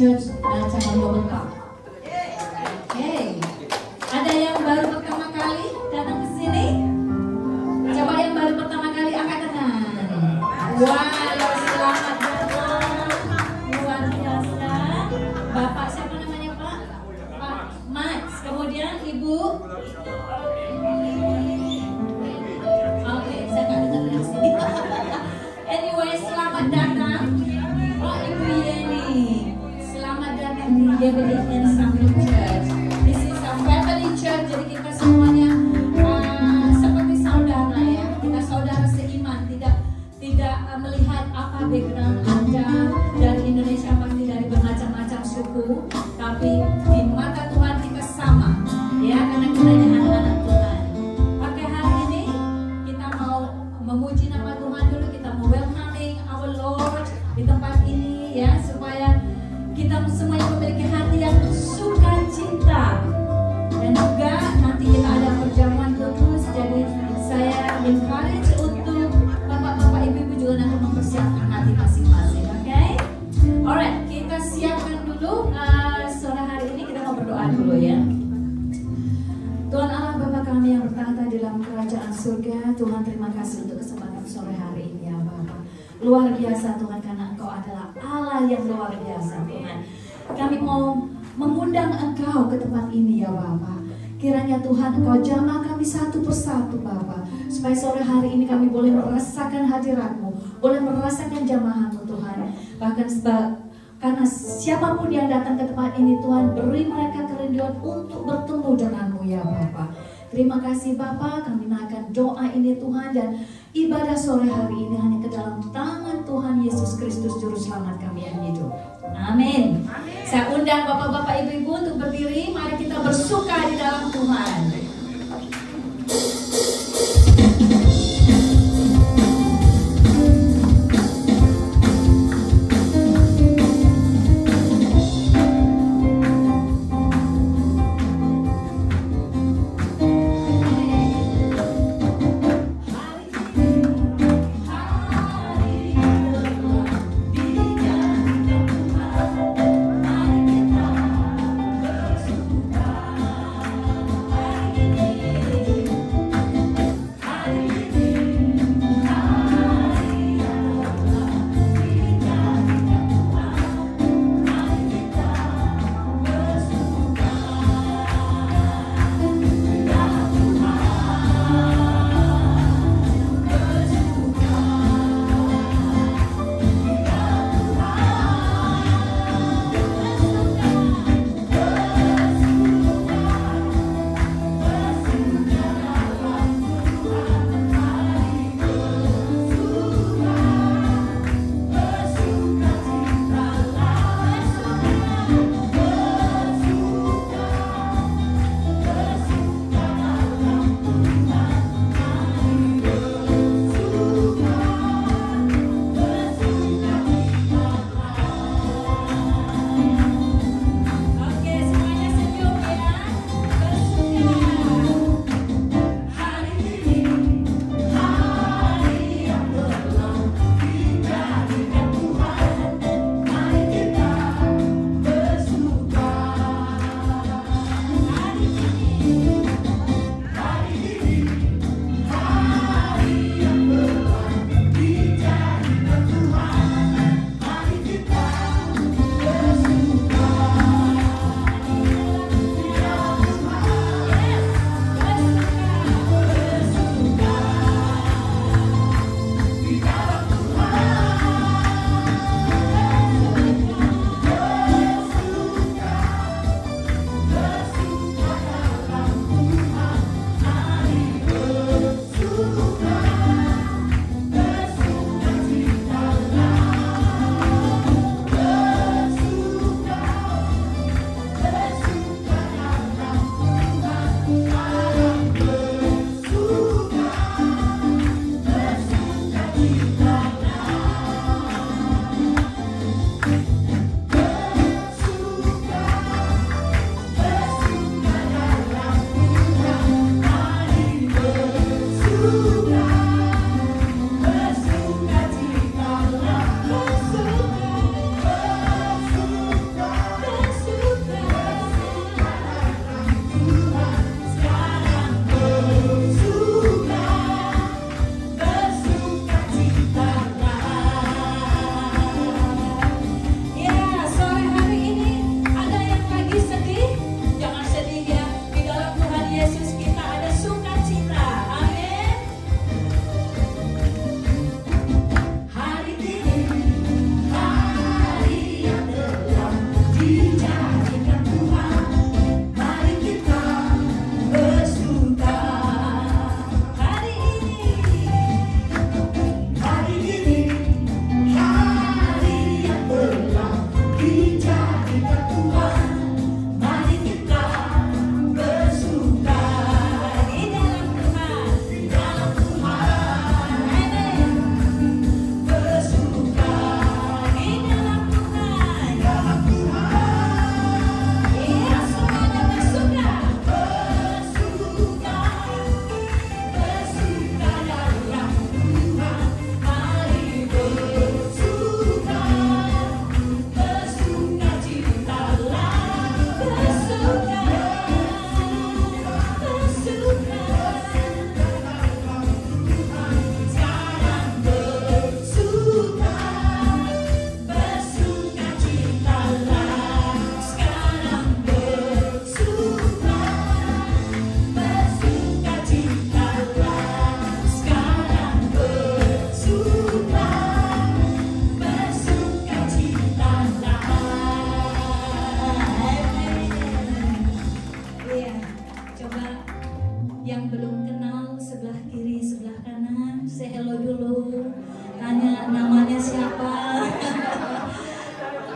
Church Rancangan Double Cup. Oke. Ada yang baru pertama kali datang ke sini? Coba yang baru pertama kali angkat tangan. Wow, selamat datang. Luar biasa. Bapak siapa namanya Pak? Pak Max. Kemudian Ibu. Oke, saya nggak dengar dari sini. Anyway, selamat datang. Oh, Ibu Yeni. Selamat datang di Yebedekian Sambil Church. This is a family church, jadi kita semuanya seperti saudara ya. Kita saudara seiman, tidak melihat apa background Anda dari Indonesia, pasti dari bermacam-macam suku, tapi di mata Tuhan kita sama, ya, karena kita ini anak-anak Tuhan. Pada hari ini kita mau memuji nama Tuhan dulu, kita mau welcoming our Lord di tempat ini ya, supaya kita semuanya memiliki hati yang sukacita. Dan juga nanti kita ada perjamuan kudus, jadi saya encourage untuk bapak-bapak ibu-ibu juga nanti mempersiapkan hati masing-masing, oke? Alright, kita siapkan dulu sore hari ini, kita mau berdoa dulu ya. Tuhan Allah Bapa kami yang bertahta di dalam kerajaan surga, Tuhan terima kasih untuk kesempatan sore hari ini ya Bapa. Luar biasa Tuhan, karena Engkau adalah Allah yang luar biasa Tuhan. Kami mau mengundang Engkau ke tempat ini ya Bapa. Kiranya Tuhan Engkau jamah kami satu persatu Bapa, supaya sore hari ini kami boleh merasakan hadirat-Mu, boleh merasakan jamahan-Mu Tuhan. Bahkan karena siapapun yang datang ke tempat ini Tuhan, beri mereka kerinduan untuk bertemu denganmu ya Bapa. Terima kasih Bapa, kami naikkan doa ini Tuhan, dan ibadah sore hari ini hanya ke dalam tangan Tuhan Yesus Kristus Juru Selamat kami yang hidup. Amin. Saya undang bapak-bapak ibu-ibu untuk berdiri, mari kita bersuka di dalam Tuhan. Mari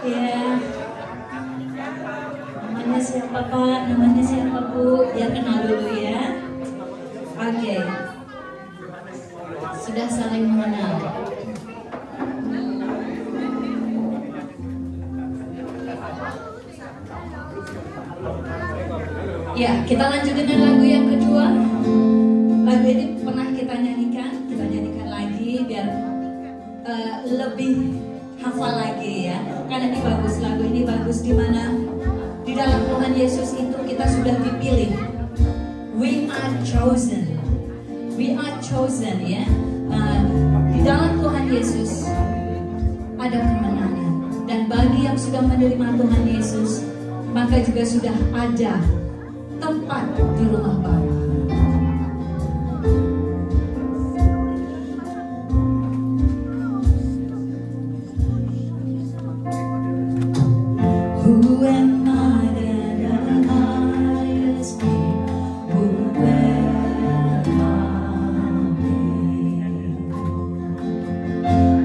Ya. Namanya siapa Pak? Namanya siapa Bu? Ya kenal dulu ya. Oke. Sudah saling mengenal. Ya, kita lanjut dengan lagu yang kedua. Lagu ini pernah kita nyanyikan lagi biar lebih hafal lagi ya. Karena ini bagus, lagu ini bagus di mana di dalam Tuhan Yesus itu kita sudah dipilih. We are chosen. We are chosen ya. Di dalam Tuhan Yesus ada kemenangan. Dan bagi yang sudah menerima Tuhan Yesus, maka juga sudah ada tempat di rumah Bapa. Who am I that I speak? Who am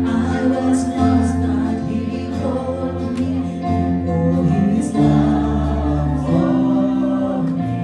I was lost, but He called me, and oh, His love for me.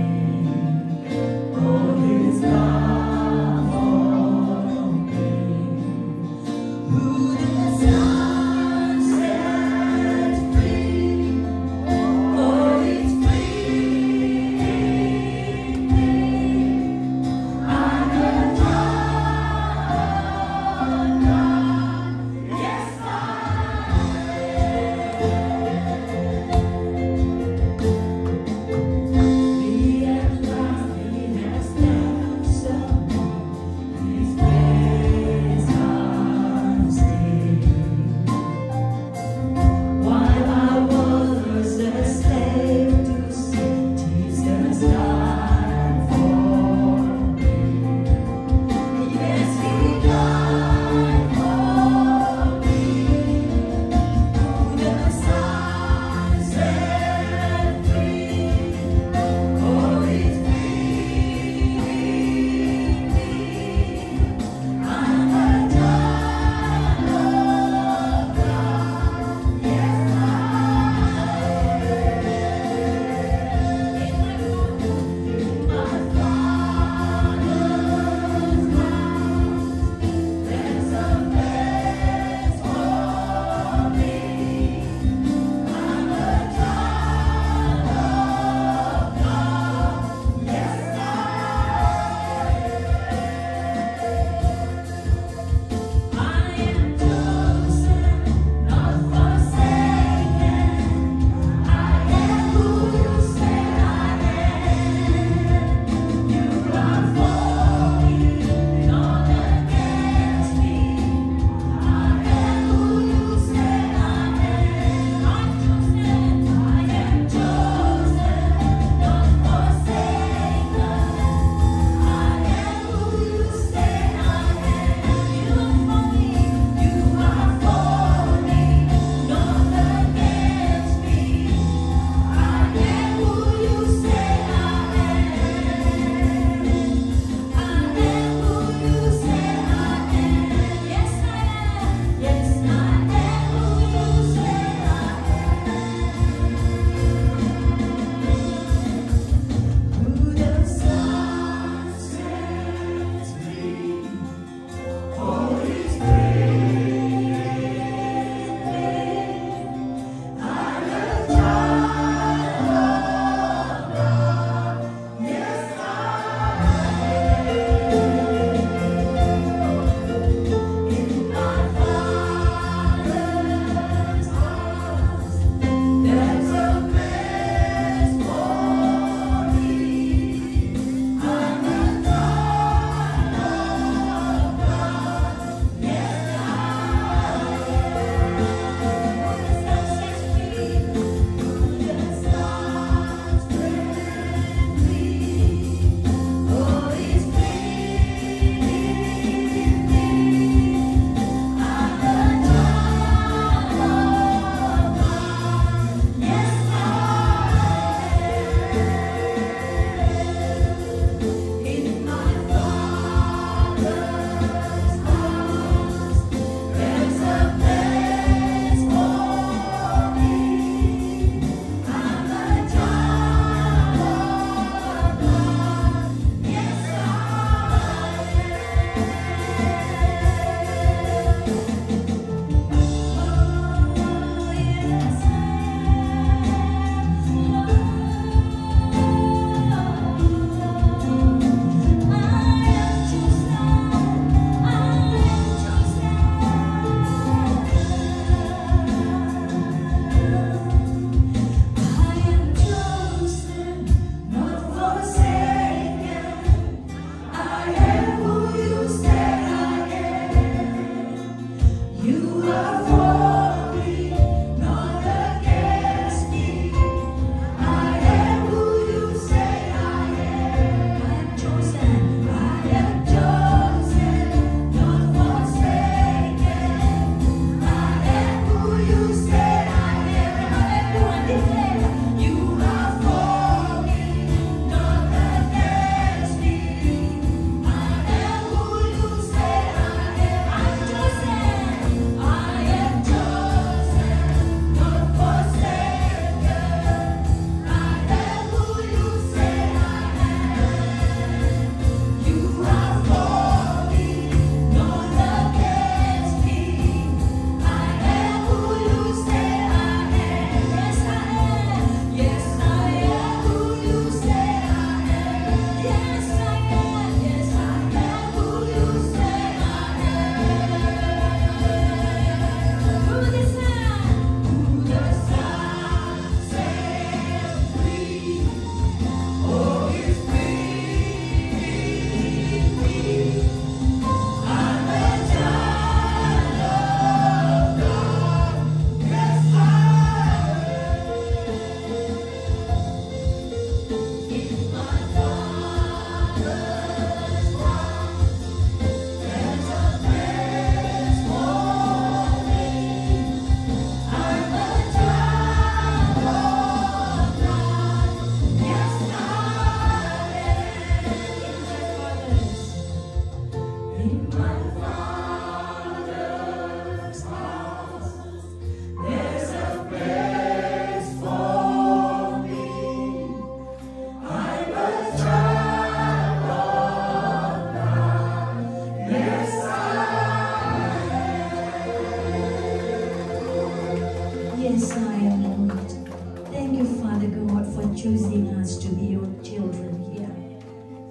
us to be your children here.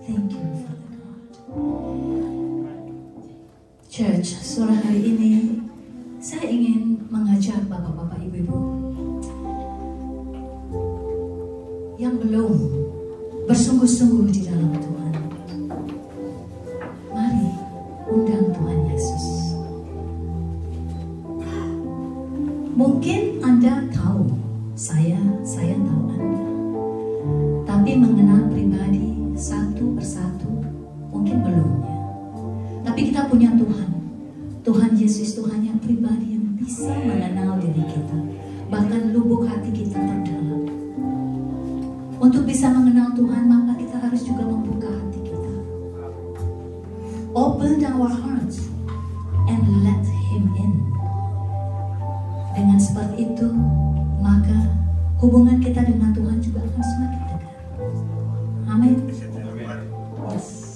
Thank you, Father God. Church, sore hari ini saya ingin mengajak bapak-bapak, ibu-ibu yang belum bersungguh-sungguh di dalam Tuhan. Mari undang Tuhan Yesus. Mungkin Anda tahu, saya tahu Anda. Tapi mengenal pribadi satu persatu mungkin belumnya. Tapi kita punya Tuhan. Tuhan Yesus Tuhan yang pribadi yang bisa mengenal diri kita. Bahkan lubuk hati kita terdalam. Untuk bisa mengenal Tuhan, maka kita harus juga membuka hati kita. Open our hearts and let Him in. Dengan seperti itu, maka hubungan kita dengan Tuhan juga akan semakin dekat. Amin. Yes.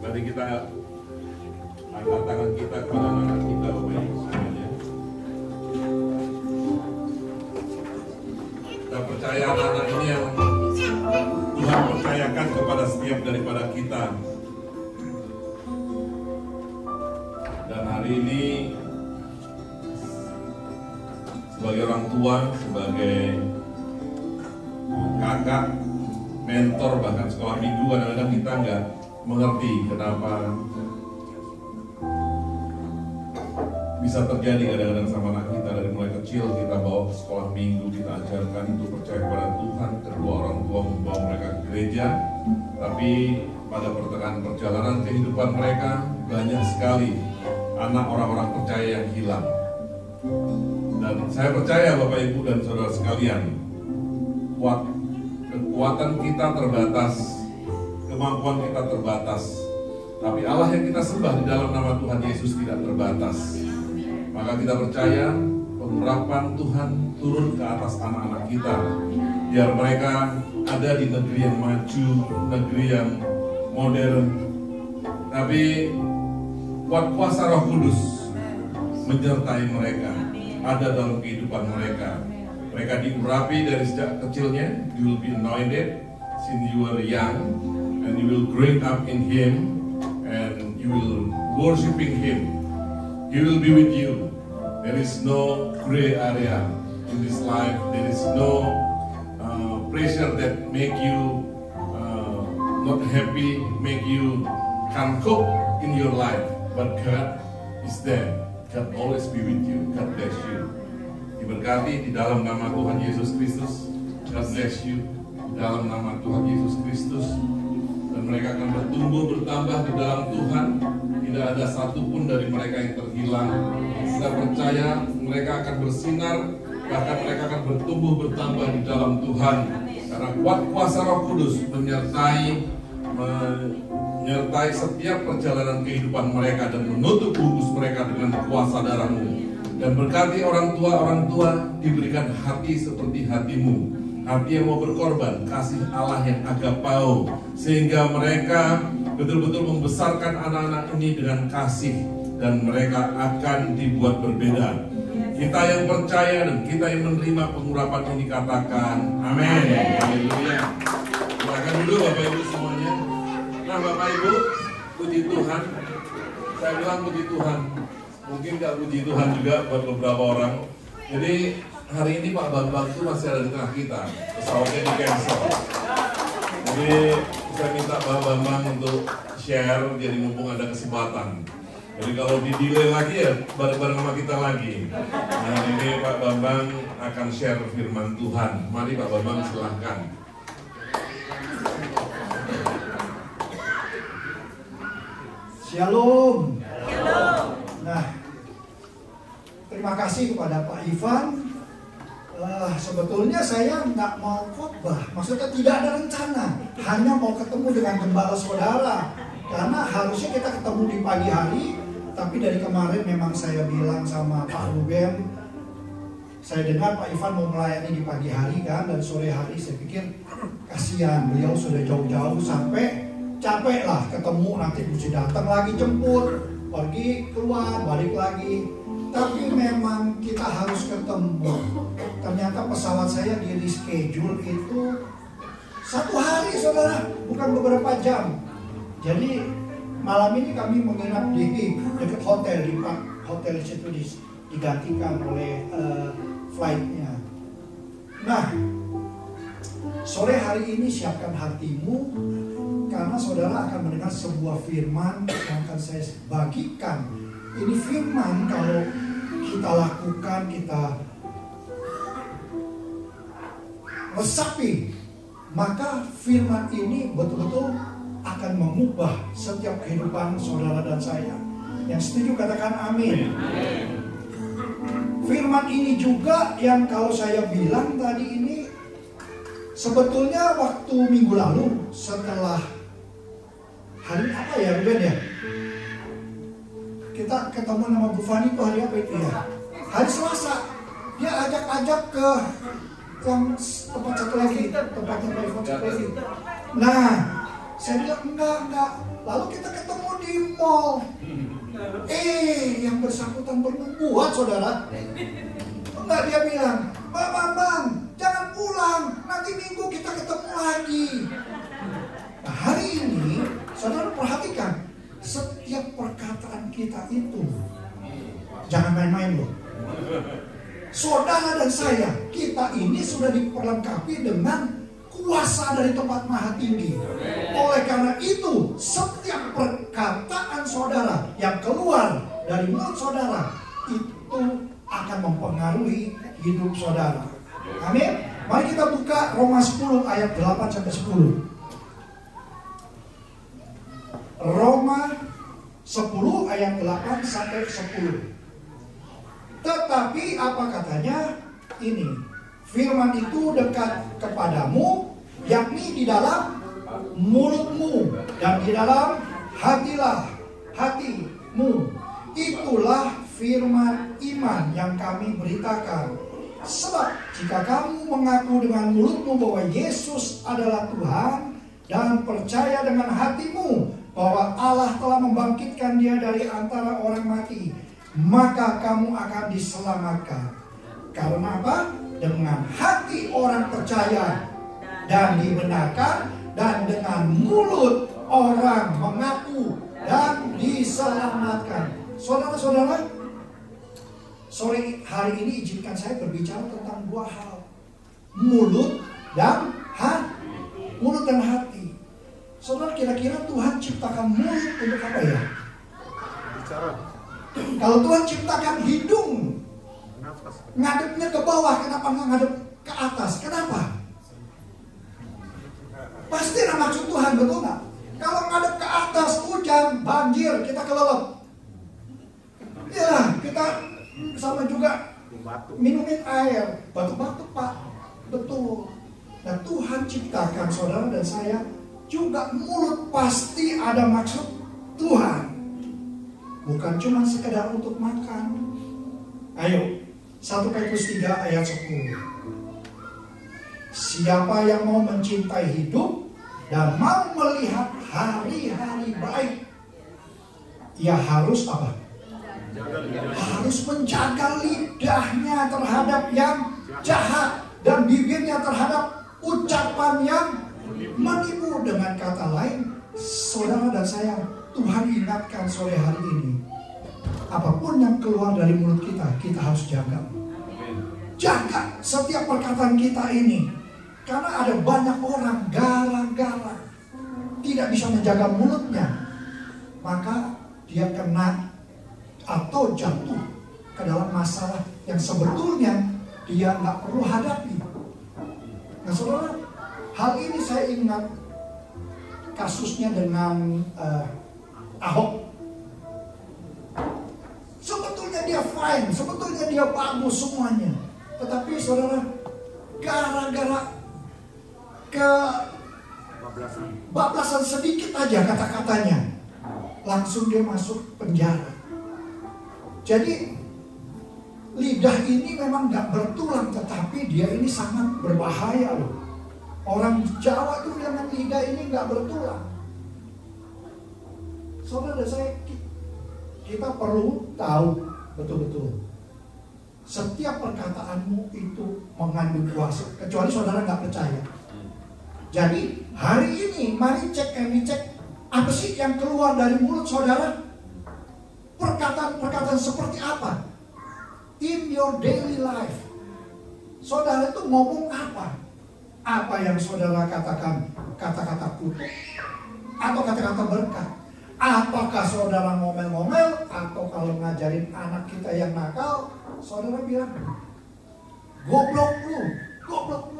Mari kita angkat tangan kita kepada anak kita, Bapak Ibu semuanya. Kita percaya anak-anak ini yang Tuhan percayakan kepada setiap daripada kita. Dan hari ini sebagai orang tua, sebagai kakak, mentor, bahkan sekolah minggu, kadang-kadang kita nggak mengerti kenapa bisa terjadi kadang-kadang sama anak kita. Dari mulai kecil kita bawa ke sekolah minggu, kita ajarkan untuk percaya kepada Tuhan, kedua orang tua membawa mereka ke gereja, tapi pada pertengahan perjalanan kehidupan mereka banyak sekali anak orang-orang percaya yang hilang. Dan saya percaya Bapak Ibu dan saudara sekalian, kekuatan kita terbatas, kemampuan kita terbatas, tapi Allah yang kita sembah di dalam nama Tuhan Yesus tidak terbatas. Maka kita percaya pengurapan Tuhan turun ke atas anak-anak kita, biar mereka ada di negeri yang maju, negeri yang modern, tapi kuasa Roh Kudus menyertai mereka, ada dalam kehidupan mereka. Mereka diurapi dari sejak kecilnya. You will be anointed since you are young, and you will grow up in Him, and you will worshiping Him. He will be with you. There is no gray area in this life. There is no pressure that make you not happy, make you can't cope in your life. But God is there. God always be with you. God bless you. Diberkati di dalam nama Tuhan Yesus Kristus. God bless you di dalam nama Tuhan Yesus Kristus. Dan mereka akan bertumbuh bertambah di dalam Tuhan. Tidak ada satupun dari mereka yang terhilang. Kita percaya mereka akan bersinar, bahkan mereka akan bertumbuh bertambah di dalam Tuhan. Karena kuasa Roh Kudus menyertai setiap perjalanan kehidupan mereka dan menutup bungkus mereka dengan kuasa darah-Mu. Dan berkati orang tua diberikan hati seperti hatimu, hati yang mau berkorban, kasih Allah yang agapao, sehingga mereka betul-betul membesarkan anak-anak ini dengan kasih, dan mereka akan dibuat berbeda. Kita yang percaya dan kita yang menerima pengurapan ini katakan amin. Haleluya. Silakan dulu Bapak Ibu semuanya. Nah Bapak Ibu, puji Tuhan. Saya bilang puji Tuhan. Mungkin gak puji Tuhan juga buat beberapa orang. Jadi hari ini Pak Bambang itu masih ada di tengah kita. Pesawatnya di cancel. Jadi saya minta Pak Bambang untuk share, jadi mumpung ada kesempatan. Jadi kalau di delay lagi ya bareng-bareng sama kita lagi. Nah ini Pak Bambang akan share firman Tuhan. Mari Pak Bambang silahkan. Shalom. Nah, terima kasih kepada Pak Ivan. Sebetulnya saya nggak mau khotbah, maksudnya tidak ada rencana, hanya mau ketemu dengan gembala saudara. Karena harusnya kita ketemu di pagi hari, tapi dari kemarin memang saya bilang sama Pak Ruben, saya dengar Pak Ivan mau melayani di pagi hari kan, dan sore hari saya pikir kasihan, beliau sudah jauh-jauh sampai capek lah ketemu, nanti mesti datang lagi jemput, pergi keluar, balik lagi. Tapi memang kita harus ketemu. Ternyata pesawat saya di reschedule itu 1 hari saudara, bukan beberapa jam. Jadi malam ini kami menginap di dekat hotel, di hotel situ digantikan oleh flightnya. Nah, sore hari ini siapkan hatimu, karena saudara akan mendengar sebuah firman yang akan saya bagikan. Ini firman kalau kita lakukan, kita resapi, maka firman ini betul-betul akan mengubah setiap kehidupan saudara dan saya. Yang setuju katakan amin. Firman ini juga yang kalau saya bilang tadi ini, sebetulnya waktu minggu lalu setelah hari apa ya Ruben ya, kita ketemu sama Bu Fani itu hari apa itu ya? Hari Selasa. Dia ajak-ajak ke yang tempat satu lagi, tempatnya Pak Ivan satu lagi. Nah, saya bilang enggak. Lalu kita ketemu mall. Yang bersangkutan berbuat, saudara. Enggak, dia bilang, Bang, jangan pulang, nanti minggu kita ketemu lagi. Nah, hari ini, saudara perhatikan, setiap perkataan kita itu, jangan main-main loh. Saudara dan saya, kita ini sudah diperlengkapi dengan kuasa dari tempat maha tinggi. Oleh karena itu, setiap perkataan saudara yang keluar dari mulut saudara, itu akan mempengaruhi hidup saudara. Amin. Mari kita buka Roma 10 ayat 8-10. Roma 10 ayat 8-10. Tetapi apa katanya? Ini, firman itu dekat kepadamu, yakni di dalam mulutmu dan di dalam hatimu. Itulah firman iman yang kami beritakan. Sebab jika kamu mengaku dengan mulutmu bahwa Yesus adalah Tuhan dan percaya dengan hatimu bahwa Allah telah membangkitkan dia dari antara orang mati, maka kamu akan diselamatkan. Karena apa? Dengan hati orang percaya dan dibenarkan, dan dengan mulut orang mengaku dan diselamatkan. Saudara-saudara, sore hari ini izinkan saya berbicara tentang dua hal. Mulut dan hati. Saudara, kira-kira Tuhan ciptakan mulut untuk apa ya? Bicara. Kalau Tuhan ciptakan hidung, ngadepnya ke bawah, kenapa nggak ngadep ke atas? Kenapa? Pasti ada maksud Tuhan, betul nggak? Kalau ngadep ke atas, hujan, banjir, kita kelelep. Ya, kita sama juga minumin air, batuk-batuk Pak. Betul. Nah, Tuhan ciptakan saudara dan saya juga mulut, pasti ada maksud Tuhan. Bukan cuma sekedar untuk makan. Ayo, 1 Petrus 3 ayat 10. Siapa yang mau mencintai hidup dan mau melihat hari-hari baik, ia harus apa? Harus menjaga lidahnya terhadap yang jahat dan bibirnya terhadap ucapan yang menipu. Dengan kata lain, saudara dan saya, Tuhan ingatkan sore hari ini, apapun yang keluar dari mulut kita, kita harus jaga. Jaga setiap perkataan kita ini. Karena ada banyak orang gara-gara tidak bisa menjaga mulutnya, maka dia kena atau jatuh ke dalam masalah yang sebetulnya dia nggak perlu hadapi. Nah saudara, hal ini saya ingat kasusnya dengan Ahok. Sebetulnya dia fine, sebetulnya dia bagus semuanya. Tetapi saudara, gara-gara bablasan sedikit aja kata-katanya, langsung dia masuk penjara. Jadi lidah ini memang gak bertulang, tetapi dia ini sangat berbahaya loh. Orang Jawa itu bilang lidah ini gak bertulang. Saudara saya, kita perlu tahu betul-betul setiap perkataanmu itu mengandung kuasa, kecuali saudara gak percaya. Jadi hari ini mari cek apa sih yang keluar dari mulut saudara? Perkataan-perkataan seperti apa? In your daily life, saudara itu ngomong apa? Apa yang saudara katakan? Kata-kata kutuk atau kata-kata berkat? Apakah saudara ngomel-ngomel? Atau kalau ngajarin anak kita yang nakal, saudara bilang goblok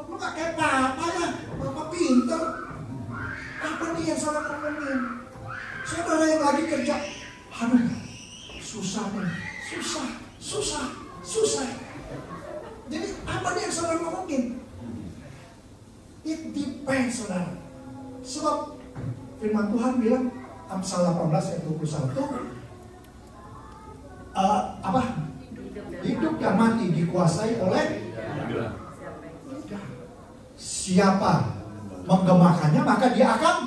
lu gak kayak papa lah, papa pinter. Apa nih yang salah ngomongin? Saudara yang lagi kerja, aduh susah nih, susah. Jadi apa nih yang saudara ngomongin? It depends saudara. Sebab firman Tuhan bilang, Amsal 18 ayat 21, hidup dan mati dikuasai oleh lidah. Siapa menggemakannya maka dia akan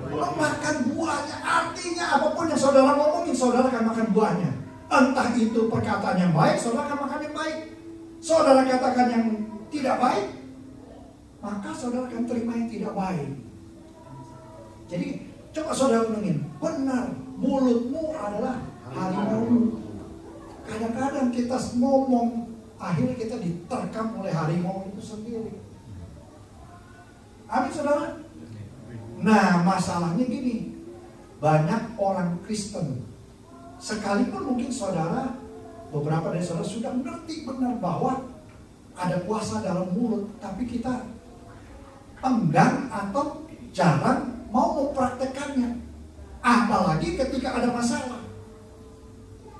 memakan buahnya. Artinya apapun yang saudara ngomongin, saudara akan makan buahnya. Entah itu perkataan yang baik, saudara akan makan yang baik. Saudara katakan yang tidak baik, maka saudara akan terima yang tidak baik. Jadi coba saudara renungin, benar, mulutmu adalah harimau. Kadang-kadang kita ngomong, akhirnya kita diterkam oleh harimau itu sendiri. Amin saudara? Nah masalahnya gini, banyak orang Kristen, sekalipun mungkin saudara, beberapa dari saudara sudah mengerti benar bahwa ada kuasa dalam mulut, tapi kita enggan atau jarang mau mempraktekannya. Apalagi ketika ada masalah.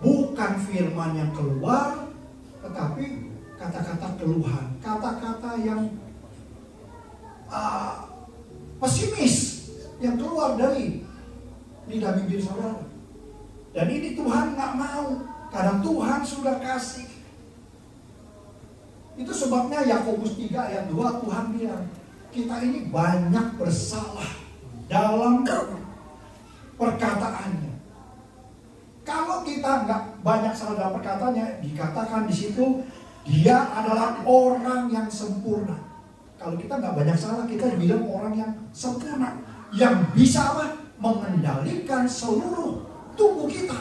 Bukan firman yang keluar, tetapi kata-kata keluhan, kata-kata yang pesimis yang keluar dari lidah bibir saudara. Dan ini Tuhan nggak mau, karena Tuhan sudah kasih. Itu sebabnya Yakobus 3 ayat 2 Tuhan bilang, kita ini banyak bersalah dalam perkataannya. Kalau kita nggak banyak salah dalam perkataannya, dikatakan di situ dia adalah orang yang sempurna. Kalau kita nggak banyak salah, kita dibilang orang yang sempurna, yang bisa apa? Mengendalikan seluruh tubuh kita.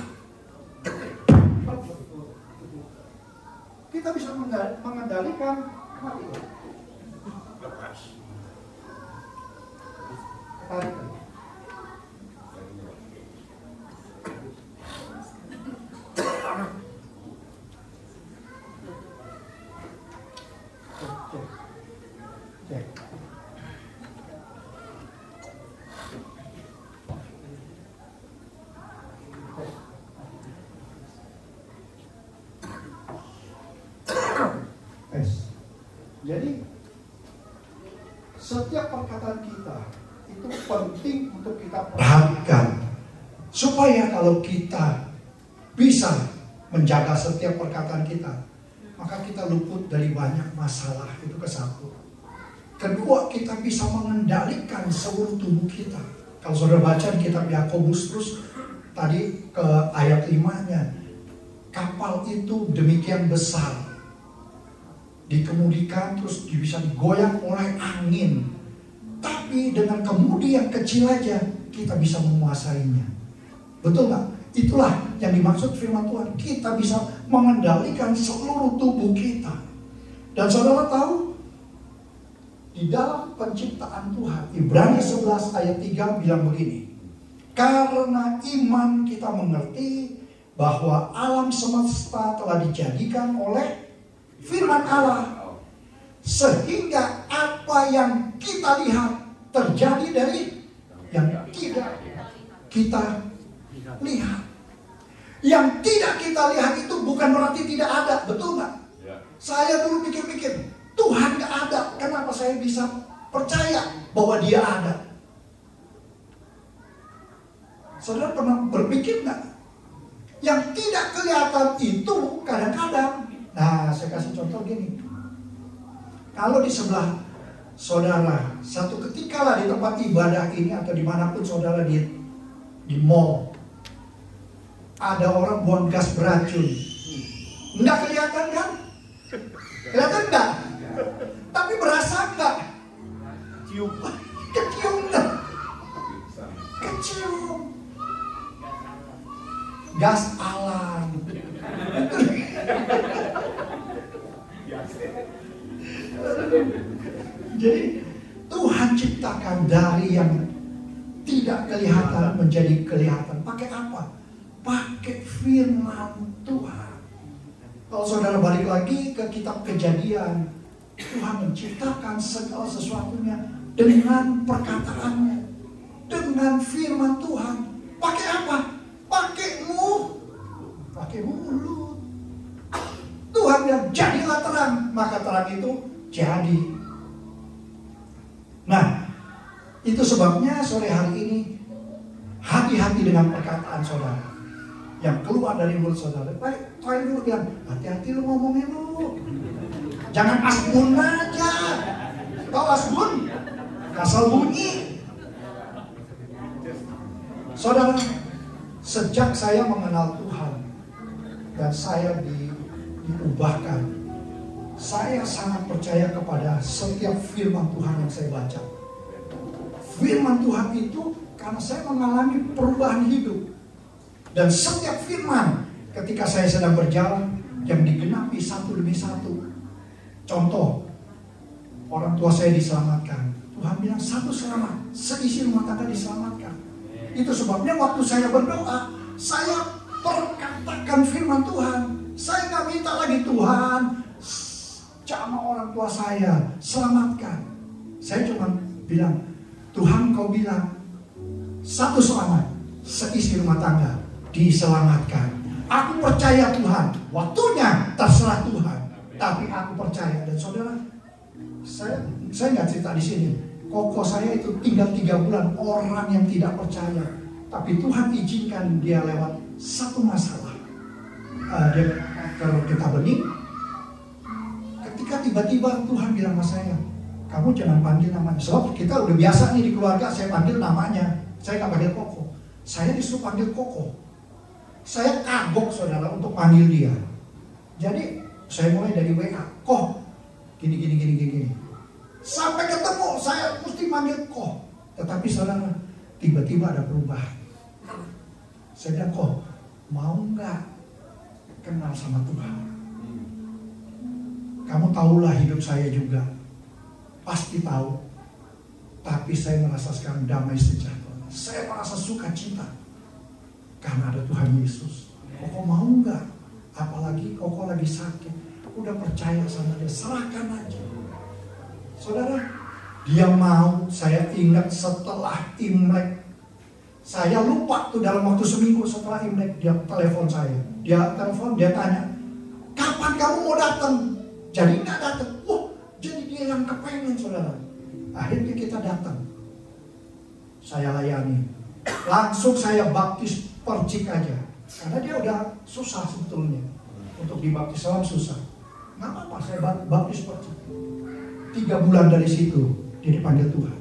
Kita bisa mengendalikan hati. Ketarikan. Jadi setiap perkataan kita itu penting untuk kita perhatikan, supaya kalau kita bisa menjaga setiap perkataan kita, maka kita luput dari banyak masalah. Itu kesatu. Kedua, kita bisa mengendalikan seluruh tubuh kita. Kalau saudara baca di kitab Yakobus terus tadi ke ayat 5-nya, kapal itu demikian besar, dikemudikan terus bisa digoyang oleh angin, tapi dengan kemudi yang kecil aja kita bisa menguasainya. Betul nggak? Itulah yang dimaksud firman Tuhan. Kita bisa mengendalikan seluruh tubuh kita. Dan saudara tahu, di dalam penciptaan Tuhan, Ibrani 11 ayat 3 bilang begini, karena iman kita mengerti bahwa alam semesta telah dijadikan oleh firman Allah, sehingga apa yang kita lihat terjadi dari yang tidak kita lihat. Yang tidak kita lihat itu bukan berarti tidak ada, betul nggak? Ya. Saya dulu pikir-pikir, Tuhan nggak ada, kenapa saya bisa percaya bahwa Dia ada? Saudara pernah berpikir nggak? Yang tidak kelihatan itu kadang-kadang. Nah, saya kasih contoh gini. Kalau di sebelah saudara, satu ketika lah di tempat ibadah ini atau dimanapun saudara di mall, ada orang buang gas beracun. Nggak kelihatan kan? Kelihatan nggak? Tapi berasa nggak? Kecium nggak? Kecium. Gas alam. Jadi Tuhan ciptakan dari yang tidak kelihatan menjadi kelihatan. Pakai apa? Pakai firman Tuhan. Kalau saudara balik lagi ke kitab Kejadian, Tuhan menciptakan segala sesuatunya dengan perkataannya, dengan firman Tuhan. Pakai apa? Pakai mulut. Tuhan bilang jadilah terang, maka terang itu jadi. Nah, itu sebabnya sore hari ini hati-hati dengan perkataan saudara yang keluar dari mulut saudara. Baik, try dulu bilang, hati-hati lu ngomongin lu. Jangan asbun aja. Tahu asbun? Asal bunyi. Saudara, Sejak saya mengenal Tuhan dan saya diubahkan, saya sangat percaya kepada setiap firman Tuhan yang saya baca. Firman Tuhan itu karena saya mengalami perubahan hidup. Dan setiap firman ketika saya sedang berjalan yang digenapi satu demi satu. Contoh, orang tua saya diselamatkan. Tuhan bilang satu selamat, seisi rumah tangga diselamatkan. Itu sebabnya waktu saya berdoa, saya perkatakan firman Tuhan. Saya gak minta lagi Tuhan, sama orang tua saya, selamatkan. Saya cuma bilang, Tuhan kau bilang, satu selamat, seisi rumah tangga diselamatkan. Aku percaya Tuhan, waktunya terserah Tuhan. Tapi aku percaya. Dan saudara, saya nggak cerita di sini. Koko saya itu tinggal 3 bulan, orang yang tidak percaya. Tapi Tuhan izinkan dia lewat satu masalah. Dia kalau kita bening, ketika tiba-tiba Tuhan bilang sama saya, kamu jangan panggil namanya. Sebab kita udah biasa nih di keluarga, saya panggil namanya. Saya nggak panggil Koko. Saya disuruh panggil Koko. Saya kagok saudara untuk panggil dia. Jadi saya mulai dari WA, Kok, gini. Sampai ketemu, saya mesti manggil Kok. Tetapi saudara, tiba-tiba ada perubahan. Saya bilang, Kok, mau nggak kenal sama Tuhan? Kamu tahulah hidup saya juga. Pasti tahu. Tapi saya merasa sekarang damai sejahtera. Saya merasa sukacita. Karena ada Tuhan Yesus. Kok mau nggak? Apalagi Koko lagi sakit. Udah percaya sama dia, serahkan aja. Saudara, dia mau. Saya ingat setelah Imlek, saya lupa tuh dalam waktu seminggu setelah Imlek, dia telepon saya. Dia telepon, dia tanya, kapan kamu mau datang? Jadi nggak datang. Jadi dia yang kepengen saudara. Akhirnya kita datang. Saya layani. Langsung saya baptis percik aja. Karena dia udah susah sebetulnya. Untuk dibaptis salam susah. Nggak apa-apa, saya baptis percik. 3 bulan dari situ dia dipanggil Tuhan.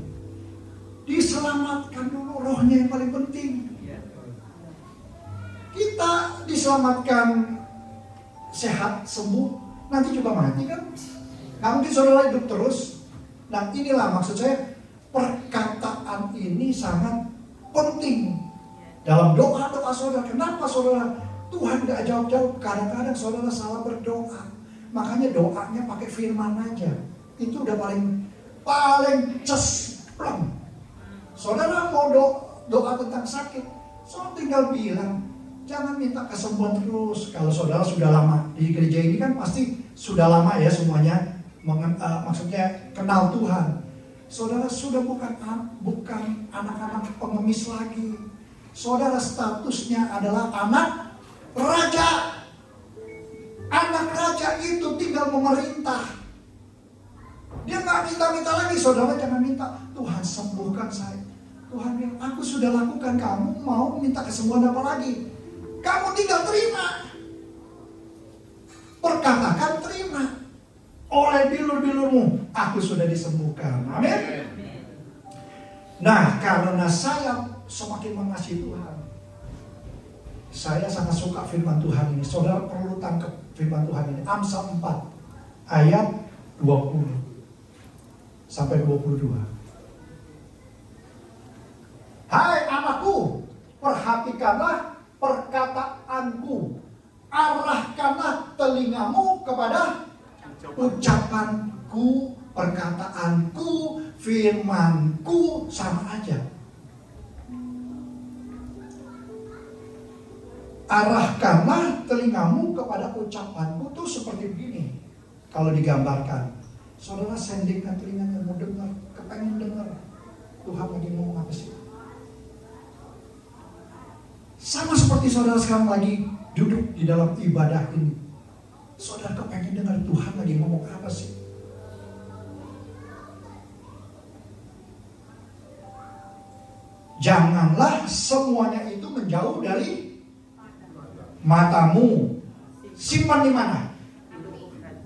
Diselamatkan dulu, rohnya yang paling penting. Kita diselamatkan sehat, sembuh, nanti juga mati kan? Nggak mungkin saudara hidup terus. Nah inilah maksud saya, perkataan ini sangat penting dalam doa-doa saudara. Kenapa saudara? Tuhan gak jauh-jauh. Kadang-kadang saudara salah berdoa. Makanya doanya pakai firman aja. Itu udah paling cespleng. Saudara mau doa tentang sakit, saudara tinggal bilang, jangan minta kesembuhan terus. Kalau saudara sudah lama di gereja ini kan pasti sudah lama ya semuanya, maksudnya kenal Tuhan. Saudara sudah bukan anak-anak pengemis lagi. Saudara statusnya adalah anak raja. Anak raja itu tinggal memerintah. Dia nggak minta-minta lagi. Saudara jangan minta, Tuhan sembuhkan saya. Tuhan bilang, aku sudah lakukan, kamu mau minta kesembuhan apa lagi? Kamu tinggal terima. Perkatakan terima. Oleh bilur-bilurmu, aku sudah disembuhkan. Amin. Nah, karena saya semakin mengasihi Tuhan, saya sangat suka firman Tuhan ini. Saudara perlu tangkap firman Tuhan ini. Amsal 4 ayat 20 sampai 22. Hai anakku, perhatikanlah perkataanku, arahkanlah telingamu kepada ucapanku, perkataanku, firmanku, sama aja. Arahkanlah telingamu kepada ucapanku, tuh seperti begini. Kalau digambarkan, saudara sendingkan telinganya, mau dengar, kepengen dengar Tuhan lagi ngomong apa sih. Sama seperti saudara sekarang lagi duduk di dalam ibadah ini, saudara kepengen dengar Tuhan lagi ngomong apa sih. Janganlah semuanya itu menjauh dari matamu. Simpan di mana?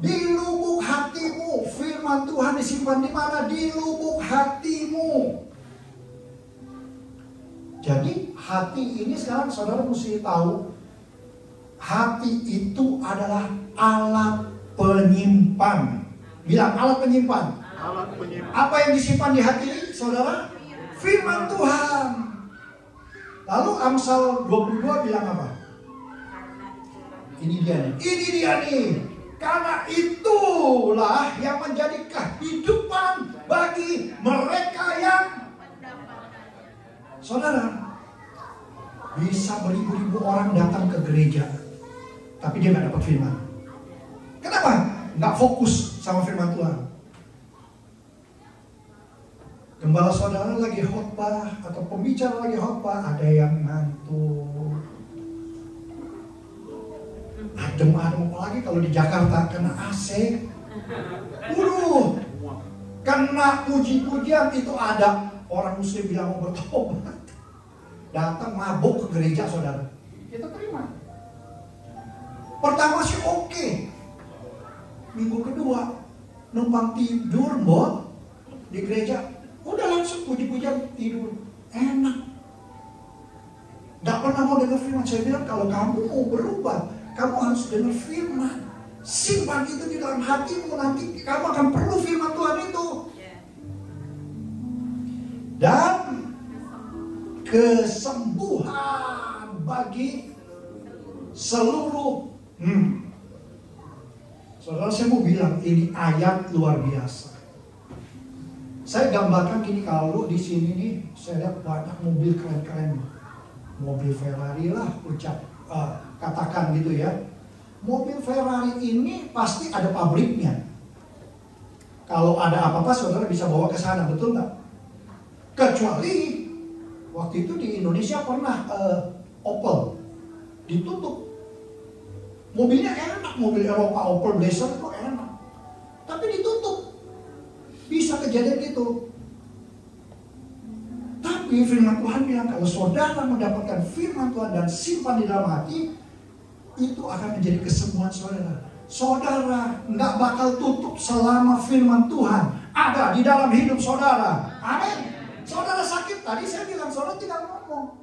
Di lubuk hatimu. Firman Tuhan disimpan di mana? Di lubuk hatimu. Jadi hati ini sekarang saudara mesti tahu, hati itu adalah alat penyimpan. Bilang alat penyimpan. Alat penyimpan. Apa yang disimpan di hati saudara? Firman Tuhan. Lalu Amsal 22 bilang apa? Ini dia nih. Karena itulah yang menjadi kehidupan bagi mereka yang, saudara, bisa beribu-ribu orang datang ke gereja, tapi dia nggak dapat firman. Kenapa? Nggak fokus sama firman Tuhan. Gembala saudara lagi khotbah atau pembicara lagi khotbah, ada yang ngantuk. Adem-adem, apalagi kalau di Jakarta kena AC. Kena puji-pujian itu ada orang muslim bilang mau bertobat, datang mabuk ke gereja saudara. Kita terima. Pertama sih oke. Minggu kedua numpang tidur di gereja, udah langsung puji-pujian tidur, enak. Gak pernah mau dengar firman. Saya bilang kalau kamu mau berubah, kamu harus dengar firman. Simpan itu di dalam hatimu, nanti kamu akan perlu firman Tuhan itu. Dan kesembuhan bagi seluruh. Saudara, saya mau bilang ini ayat luar biasa. Saya gambarkan gini, kalau di sini nih saya lihat banyak mobil keren-keren, mobil Ferrari lah, katakan gitu ya. Mobil Ferrari ini pasti ada pabriknya. Kalau ada apa-apa saudara bisa bawa ke sana, betul nggak? Kecuali waktu itu di Indonesia pernah Opel ditutup. Mobilnya enak, mobil Eropa Opel Blazer itu enak, tapi ditutup. Bisa kejadian gitu. Tapi firman Tuhan bilang kalau saudara mendapatkan firman Tuhan dan simpan di dalam hati, itu akan menjadi kesembuhan saudara. Saudara nggak bakal tutup selama firman Tuhan ada di dalam hidup saudara. Amin. Saudara sakit, tadi saya bilang saudara tinggal ngomong.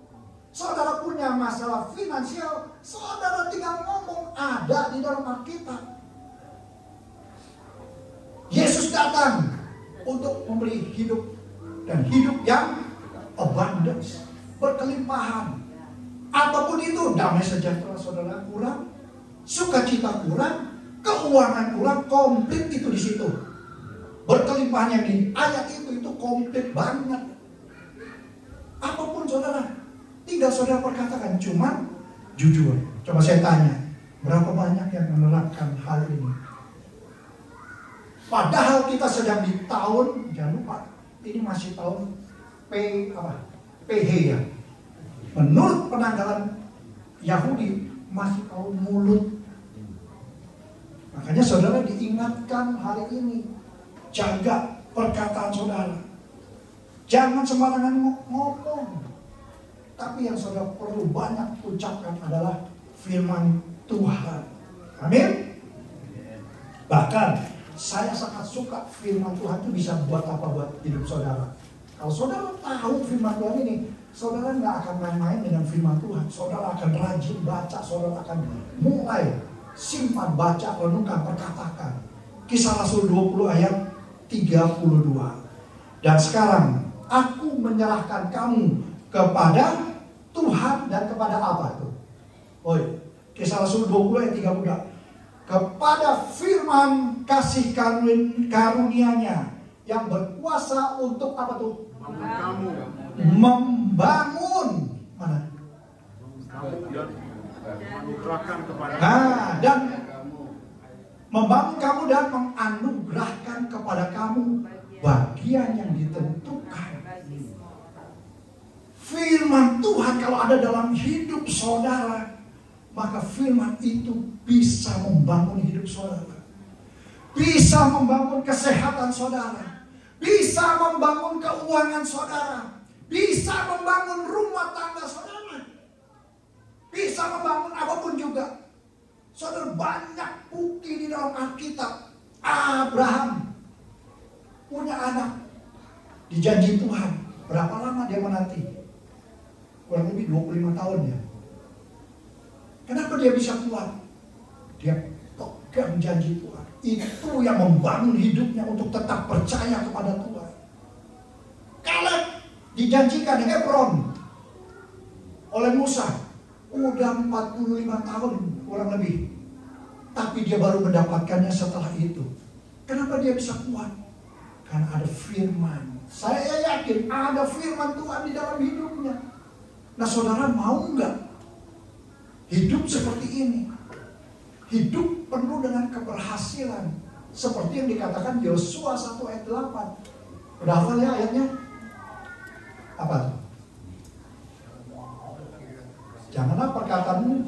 Saudara punya masalah finansial, saudara tinggal ngomong, ada di dalam Alkitab. Yesus datang untuk memberi hidup, dan hidup yang abundance, berkelimpahan. Apapun itu, damai sejahtera saudara kurang, sukacita kurang, keuangan kurang, komplit itu di situ. Berkelimpahan yang di ayat itu komplit banget. Apapun saudara, tinggal saudara perkatakan, cuman jujur. Coba saya tanya, berapa banyak yang menerapkan hal ini? Padahal kita sedang di tahun, jangan lupa, ini masih tahun PH ya. Menurut penanggalan Yahudi masih tahun mulut. Makanya saudara diingatkan hari ini, jaga perkataan saudara. Jangan sembarangan ngomong. Tapi yang saudara perlu banyak ucapkan adalah firman Tuhan. Amin. Bahkan saya sangat suka firman Tuhan itu bisa buat apa buat hidup saudara. Kalau saudara tahu firman Tuhan ini, saudara nggak akan main-main dengan firman Tuhan. Saudara akan rajin baca, saudara akan mulai simpan, baca, renungkan, perkatakan. Kisah Rasul 20 ayat 32. Dan sekarang aku menyerahkan kamu kepada Tuhan dan kepada apa itu? Oh, Kisah Rasul 20 ayat 32. Kepada firman kasih karunia-Nya yang berkuasa untuk apa tuh? Membangun. Mana? Dan membangun kamu dan menganugerahkan kepada kamu bagian yang ditentukan. Firman Tuhan kalau ada dalam hidup saudara, maka firman itu bisa membangun hidup saudara, bisa membangun kesehatan saudara, bisa membangun keuangan saudara, bisa membangun rumah tangga saudara, bisa membangun apapun juga. Saudara, banyak bukti di dalam Alkitab. Abraham punya anak, dijanji Tuhan. Berapa lama dia menanti? kurang lebih 25 tahun ya. Kenapa dia bisa kuat? Dia pegang janji Tuhan. Itu yang membangun hidupnya untuk tetap percaya kepada Tuhan. Kaleb dijanjikan Hebron oleh Musa, udah 45 tahun kurang lebih, tapi dia baru mendapatkannya setelah itu. Kenapa dia bisa kuat? Karena ada firman. Saya yakin ada firman Tuhan di dalam hidupnya. Nah, saudara mau nggak hidup seperti ini? Hidup penuh dengan keberhasilan, seperti yang dikatakan Yosua 1 ayat 8. Udah hafal ya ayatnya? Apa? Janganlah perkataanmu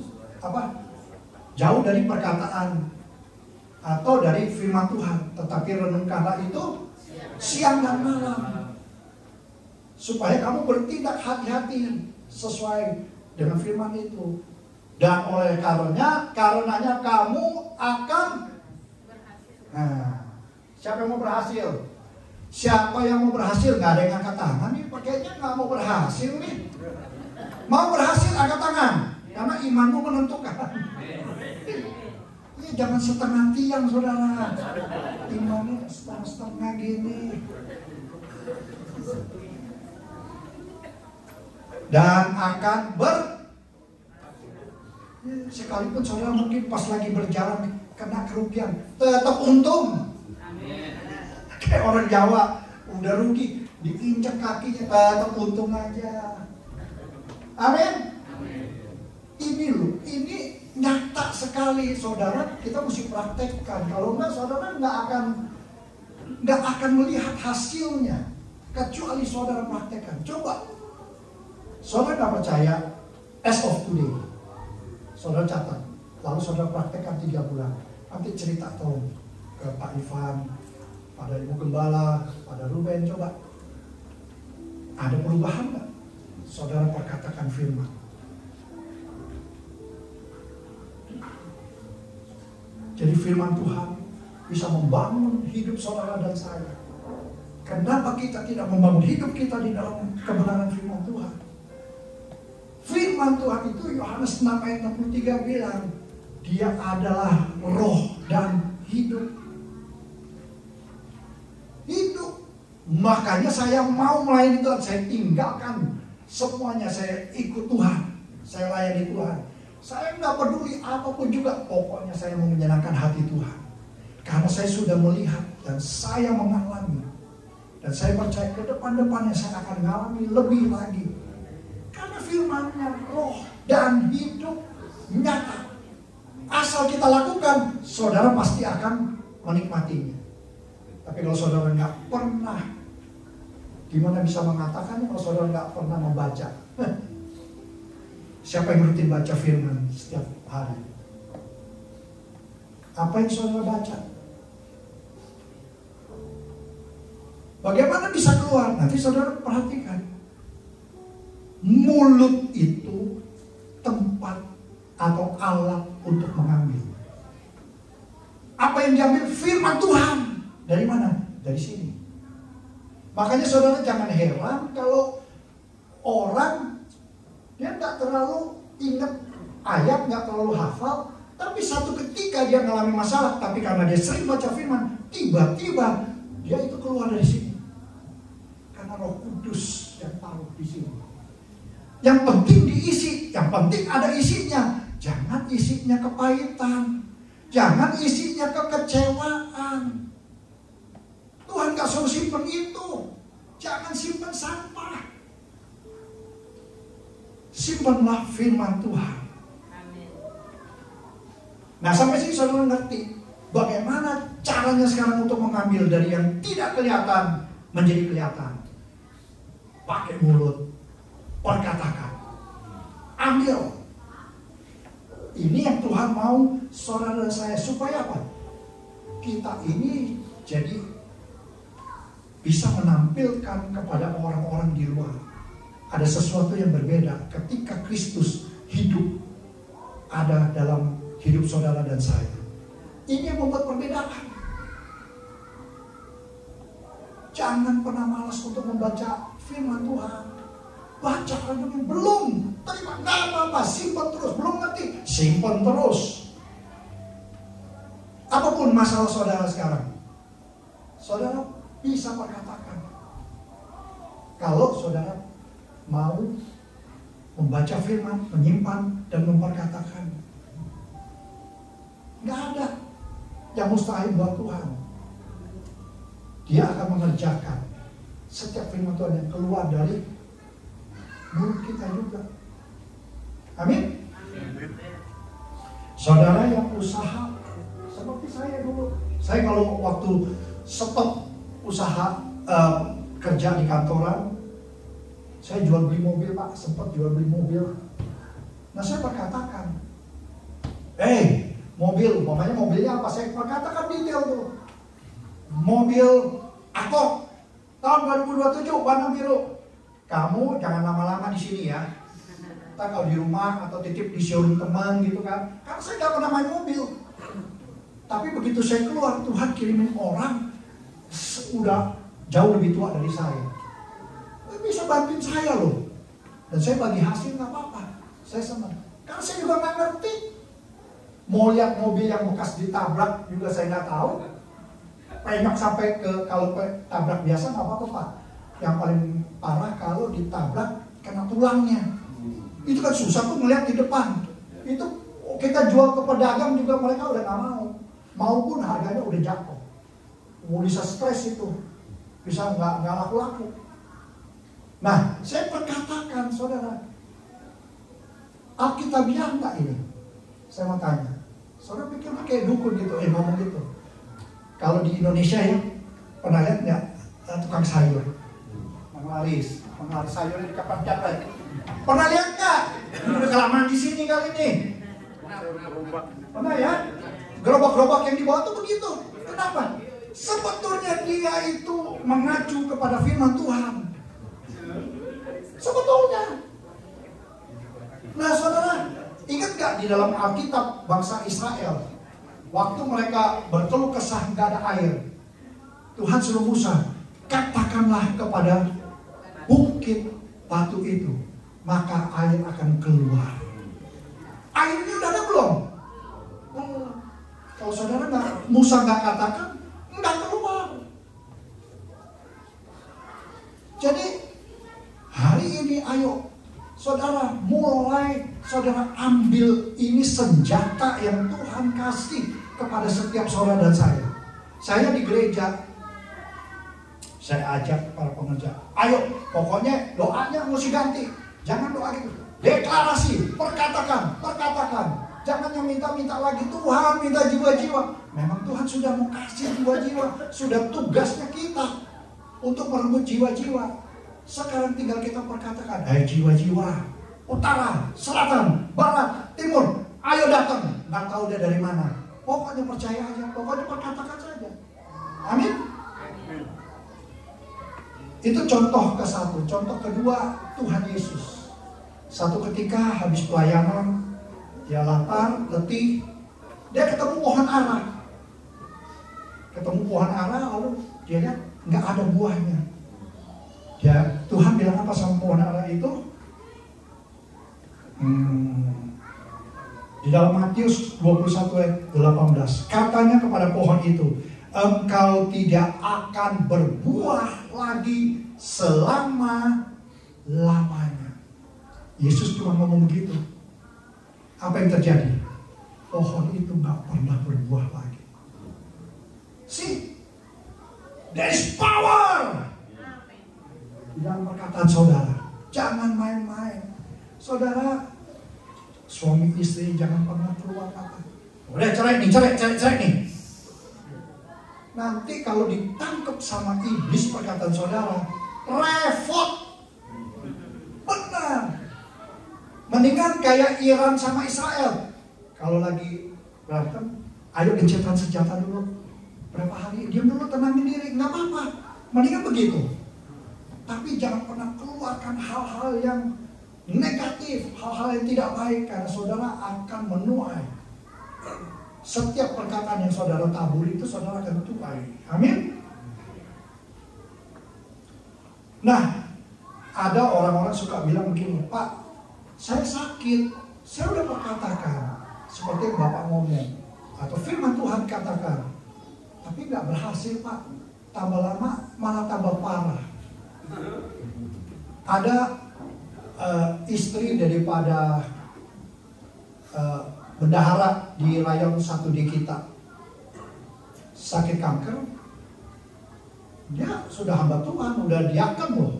jauh dari perkataan atau dari firman Tuhan, tetapi renungkanlah itu siang dan malam, supaya kamu bertindak hati-hati sesuai dengan firman itu. Dan oleh karenanya kamu akan siapa yang mau berhasil? Siapa yang mau berhasil? Gak ada yang angkat tangan nih, pakainya gak mau berhasil nih. Mau berhasil angkat tangan, karena imanmu menentukan. Ini jangan setengah tiang saudara, imannya setengah gini. Dan akan sekalipun saudara mungkin pas lagi berjalan kena kerugian, tetap untung. Kayak orang Jawa udah rugi, diinjak kakinya, tetap untung aja. Amin. Ini loh, ini nyata sekali saudara, kita mesti praktekkan. Kalau enggak saudara nggak akan melihat hasilnya kecuali saudara praktekkan. Coba saudara nggak percaya, as of today saudara catat, lalu saudara praktekkan 3 bulan, nanti cerita tolong ke Pak Ivan, pada Ibu Gembala, pada Ruben. Coba ada perubahan nggak? Saudara perkatakan firman. Jadi firman Tuhan bisa membangun hidup saudara dan saya. Kenapa kita tidak membangun hidup kita di dalam kebenaran firman Tuhan? Firman Tuhan itu Yohanes 6 ayat 63 bilang, dia adalah roh dan hidup. Hidup. Makanya saya mau melayani Tuhan, saya tinggalkan semuanya, saya ikut Tuhan, saya layani Tuhan. Saya nggak peduli apapun juga, pokoknya saya mau menyenangkan hati Tuhan. Karena saya sudah melihat dan saya mengalami. Dan saya percaya ke depan-depannya saya akan mengalami lebih lagi. Karena firman-Nya roh dan hidup nyata. Asal kita lakukan, saudara pasti akan menikmatinya. Tapi kalau saudara nggak pernah, gimana bisa mengatakannya kalau saudara nggak pernah membaca? Siapa yang rutin baca firman setiap hari? Apa yang saudara baca? Bagaimana bisa keluar? Nanti saudara perhatikan. Mulut itu tempat atau alat untuk mengambil. Apa yang diambil? Firman Tuhan. Dari mana? Dari sini. Makanya saudara jangan heran kalau orang dia nggak terlalu ingat ayat, nggak terlalu hafal, tapi satu ketika dia mengalami masalah, tapi karena dia sering baca firman, tiba-tiba dia itu keluar dari sini. Karena Roh Kudus yang taruh di sini. Yang penting diisi, yang penting ada isinya. Jangan isinya kepahitan, jangan isinya kekecewaan. Tuhan gak suruh simpen itu. Jangan simpen sampah. Simpanlah firman Tuhan. Nah, sampai sini saudara ngerti bagaimana caranya sekarang untuk mengambil dari yang tidak kelihatan menjadi kelihatan. Pakai mulut, perkatakan, ambil. Ini yang Tuhan mau saudara dan saya, supaya apa? Kita ini jadi bisa menampilkan kepada orang-orang di luar ada sesuatu yang berbeda ketika Kristus hidup ada dalam hidup saudara dan saya. Ini yang membuat perbedaan. Jangan pernah malas untuk membaca firman Tuhan. Baca renungin, belum terima, nggak apa-apa, simpan terus. Belum ngerti, simpan terus. Apapun masalah saudara sekarang, saudara bisa perkatakan. Kalau saudara mau membaca firman, menyimpan, dan memperkatakan. Nggak ada yang mustahil buat Tuhan. Dia akan mengerjakan setiap firman Tuhan yang keluar dari mulut kita juga. Amin. Saudara yang usaha seperti saya dulu. Saya kalau waktu stop usaha kerja di kantoran, saya jual beli mobil, Pak. Sempat jual beli mobil. Nah, saya perkatakan, mobil, umpamanya mobilnya apa? Saya perkatakan detail tuh. Mobil Akok tahun 2027 warna biru. Kamu jangan lama-lama di sini ya. Ntar kalau di rumah atau titip di showroom teman gitu kan. Karena saya gak pernah main mobil. Tapi begitu saya keluar, Tuhan kirimin orang udah jauh lebih tua dari saya. Bisa bantuin saya loh. Dan saya bagi hasil gak apa-apa. Saya senang. Karena saya juga gak ngerti. Mau lihat mobil yang bekas ditabrak juga saya gak tahu. Penyok sampai ke, kalau tabrak biasa gak apa-apa, Pak. Yang paling parah kalau ditabrak kena tulangnya. Itu kan susah tuh ngeliat di depan. Itu kita jual ke pedagang juga mereka udah gak mau. Maupun harganya udah jatuh. Bisa stres itu. Bisa nggak laku-laku. Nah, saya perkatakan, saudara, Alkitabiah enggak ini? Saya mau tanya. Saudara pikir kayak dukun gitu, ngomong gitu. Kalau di Indonesia ya, pernah lihat nggak tukang sayur? Penglaris sayurnya di kapan dapat? Pernah lihat nggak? Udah kelamaan di sini kali ini. Pernah ya? Gerobak-gerobak yang dibawa tuh begitu. Kenapa? Sebetulnya dia itu mengacu kepada firman Tuhan. Sebetulnya. Nah, saudara, ingat gak di dalam Alkitab bangsa Israel, waktu mereka berkeluh kesah gak ada air, Tuhan suruh Musa, katakanlah kepada bukit batu itu, maka air akan keluar. Airnya udah ada belum? Kalau saudara Musa gak katakan, nggak keluar. Jadi hari ini ayo saudara mulai saudara ambil ini senjata yang Tuhan kasih kepada setiap saudara dan saya. Saya di gereja, saya ajak para pengerja, ayo pokoknya doanya mesti ganti. Jangan doa gitu, deklarasi, perkatakan. Jangan yang minta-minta lagi, Tuhan minta jiwa-jiwa. Memang Tuhan sudah mau kasih jiwa-jiwa. Sudah tugasnya kita untuk merebut jiwa-jiwa. Sekarang tinggal kita perkatakan, hai jiwa-jiwa, utara, selatan, barat, timur, ayo datang. Nggak tahu dia dari mana. Pokoknya percaya aja, pokoknya perkatakan saja. Amin. Itu contoh ke satu. Contoh kedua, Tuhan Yesus. Satu ketika habis pelayanan, dia lapar, letih, dia ketemu pohon ara. Lalu dia lihat nggak ada buahnya. Tuhan bilang apa sama pohon ara itu? Di dalam Matius 21 ayat 18, katanya kepada pohon itu, engkau tidak akan berbuah lagi selama-lamanya. Yesus cuma ngomong begitu. Apa yang terjadi? Pohon itu gak pernah berbuah lagi. See, there is power di dalam perkataan saudara. Jangan main-main. Saudara, suami istri jangan pernah keluar kata, udah cerai nih. Nanti kalau ditangkap sama iblis perkataan saudara, repot. Benar. Mendingan kayak Iran sama Israel. Kalau lagi berantem, ayo gencatan senjata dulu. Berapa hari, diam dulu, tenangin diri, nggak apa-apa. Mendingan begitu. Tapi jangan pernah keluarkan hal-hal yang negatif, hal-hal yang tidak baik, karena saudara akan menuai. Setiap perkataan yang saudara tabur itu saudara akan tuai. Amin. Nah, Ada orang-orang suka bilang begini, Pak, saya sakit, saya udah berkatakan seperti yang Bapak ngomong atau firman Tuhan katakan, tapi nggak berhasil Pak, tambah lama malah tambah parah. Ada istri daripada bendahara di rayon 1 di kita sakit kanker, dia sudah hamba Tuhan, udah diaken loh,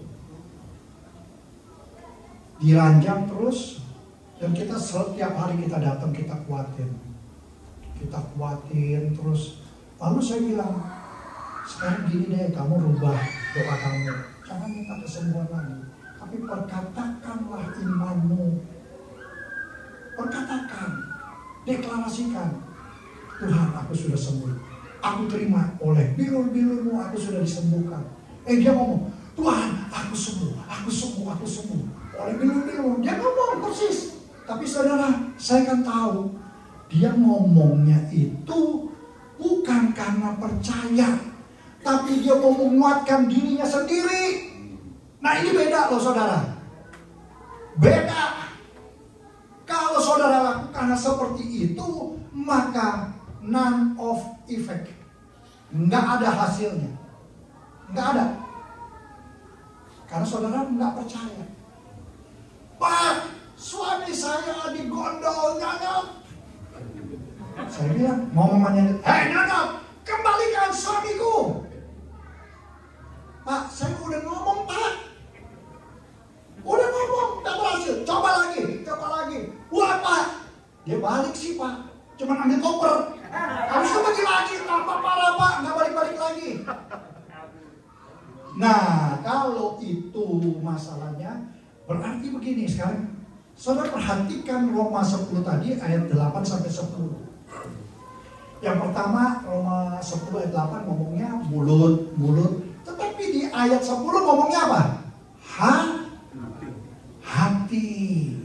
diranjang terus, dan kita setiap hari kita datang, kita kuatin terus. Lalu saya bilang, sekarang gini deh, kamu rubah doa kamu, jangan minta kesembuhan lagi, tapi perkatakanlah imanmu, perkatakan, deklarasikan, Tuhan aku sudah sembuh, aku terima oleh bilur-bilurmu, aku sudah disembuhkan. Dia ngomong, Tuhan aku sembuh oleh bilur-bilur. Dia ngomong persis. Tapi saudara, saya kan tahu dia ngomongnya itu bukan karena percaya, tapi dia mau menguatkan dirinya sendiri. Nah ini beda loh saudara, beda. Kalau saudara lakukan seperti itu, maka none of effect, nggak ada hasilnya, nggak ada, karena saudara nggak percaya. Pak, suami saya digondol nyanyap. Saya bilang, mau mamanya, hei nyanyap, kembalikan suamiku. Pak, saya udah ngomong Pak, udah ngomong, gak berhasil, coba lagi. Wah Pak, dia balik sih Pak, cuma ambil koper. Habis itu pergi lagi, tambah parah Pak, gak balik-balik lagi. Nah, kalau itu masalahnya, berarti begini sekarang. Saudara perhatikan Roma 10 tadi ayat 8 sampai 10. Yang pertama Roma 10 ayat 8 ngomongnya mulut. Tetapi di ayat 10 ngomongnya apa? Hati.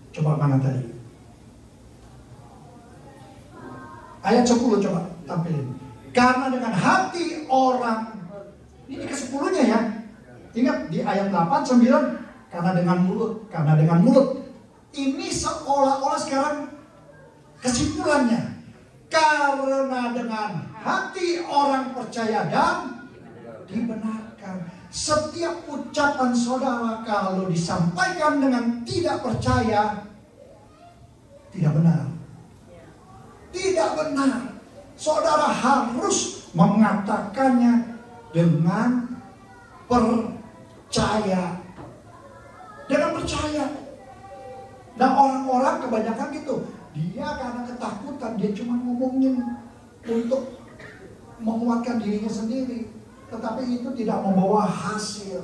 Coba mana tadi? Ayat 10 coba tampilin. Karena dengan hati orang, ini ke-10-nya ya. Ingat di ayat 8, 9, karena dengan mulut. Ini seolah-olah sekarang kesimpulannya. Karena dengan hati orang percaya dan dibenarkan. Setiap ucapan saudara kalau disampaikan dengan tidak percaya, tidak benar. Tidak benar. Saudara harus mengatakannya dengan percaya. Dengan percaya. Dan orang-orang kebanyakan gitu, dia karena ketakutan, dia cuma ngomongin untuk menguatkan dirinya sendiri, tetapi itu tidak membawa hasil.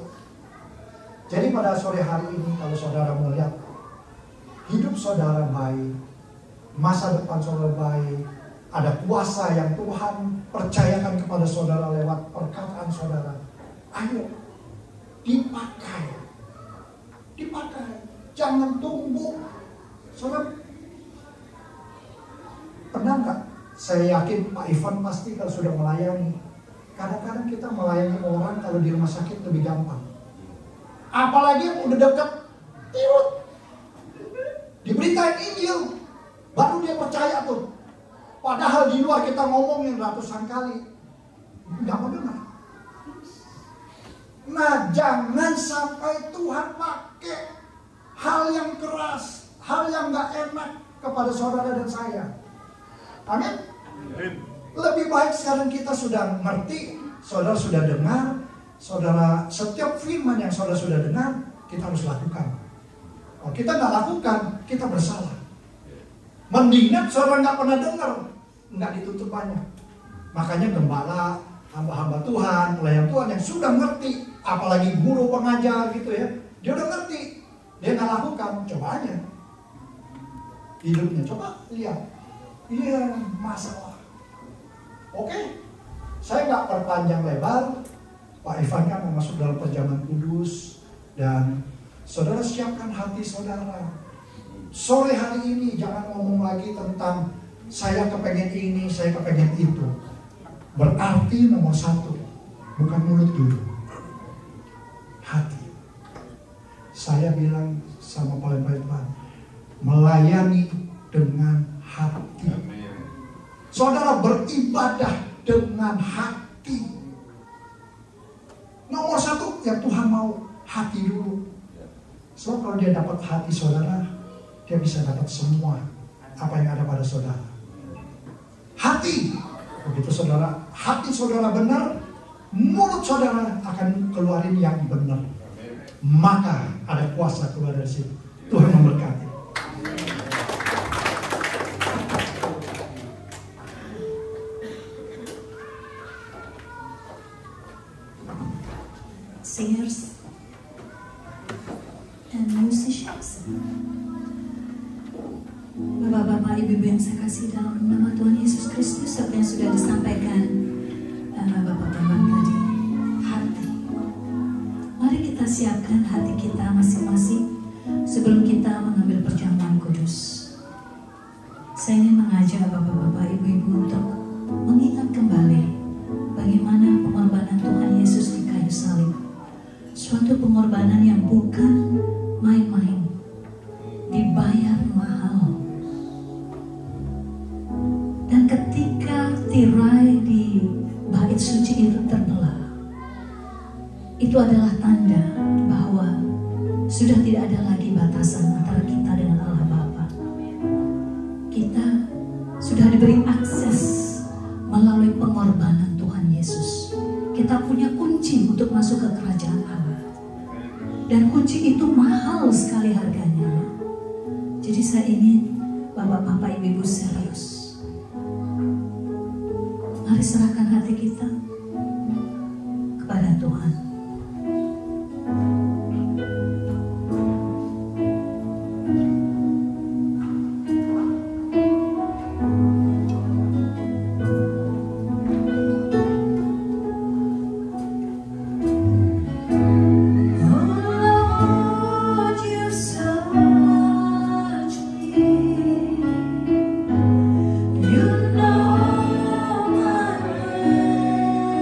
Jadi pada sore hari ini, kalau saudara melihat hidup saudara baik, masa depan saudara baik, ada kuasa yang Tuhan percayakan kepada saudara lewat perkataan saudara, ayo dipakai. Jangan tunggu. Saudara, pernah nggak? Saya yakin Pak Ivan pasti kalau sudah melayani. Kadang-kadang kita melayani orang kalau di rumah sakit lebih gampang. Apalagi yang udah dekat, tiut, diberitain Injil, baru dia percaya tuh. Padahal di luar kita ngomongin ratusan kali, nggak mau dengar. Nah, jangan sampai Tuhan pakai hal yang keras, hal yang gak enak kepada saudara dan saya. Amin. Lebih baik sekarang kita sudah ngerti, saudara sudah dengar, saudara setiap firman yang saudara sudah dengar, kita harus lakukan. Kalau kita gak lakukan, kita bersalah. Mendingan saudara gak pernah dengar, gak ditutup banyak. Makanya gembala, hamba-hamba Tuhan, pelayan Tuhan yang sudah ngerti, apalagi guru pengajar gitu ya, dia udah ngerti, dia nggak lakukan, coba aja hidupnya, coba lihat, iya masalah. Oke, saya nggak perpanjang lebar. Pak Ivan kan mau masuk dalam perjamuan kudus, dan saudara siapkan hati saudara. Sore hari ini jangan ngomong lagi tentang saya kepengen ini, saya kepengen itu. Berarti nomor 1, bukan mulut dulu, hati. Saya bilang sama paling-paling Tuhan, melayani dengan hati. Saudara beribadah dengan hati. Nomor satu yang Tuhan mau hati dulu. Sebab kalau dia dapat hati saudara, dia bisa dapat semua apa yang ada pada saudara. Hati, begitu saudara, hati saudara benar, mulut saudara akan keluarin yang benar. Maka ada kuasa keluar dari situ. Tuhan memberkati. Singers and musicians, Bapak-bapak, ibu-ibu yang saya kasih dalam nama Tuhan Yesus Kristus, seperti yang sudah disampaikan Bapak-bapak tadi, hati. Mari kita siapkan hati kita masing-masing sebelum kita mengambil perjamuan kudus. Saya ingin mengajak Bapak-bapak, ibu-ibu untuk mengingat kembali bagaimana pengorbanan Tuhan Yesus di kayu salib. Suatu pengorbanan yang bukan main-main, dibayar mahal. Dan ketika tirai di bait suci itu terbelah, itu adalah tanda bahwa sudah tidak ada lagi batasan antara kita dengan Allah Bapa. Kita sudah diberi akses melalui pengorbanan Tuhan Yesus. Kita punya kunci untuk masuk ke kerajaan Allah. Dan kunci itu mahal sekali harganya. Jadi saya ingin Bapak-bapak, Ibu-ibu serius. Mari serahkan hati kita kepada Tuhan. You know my name.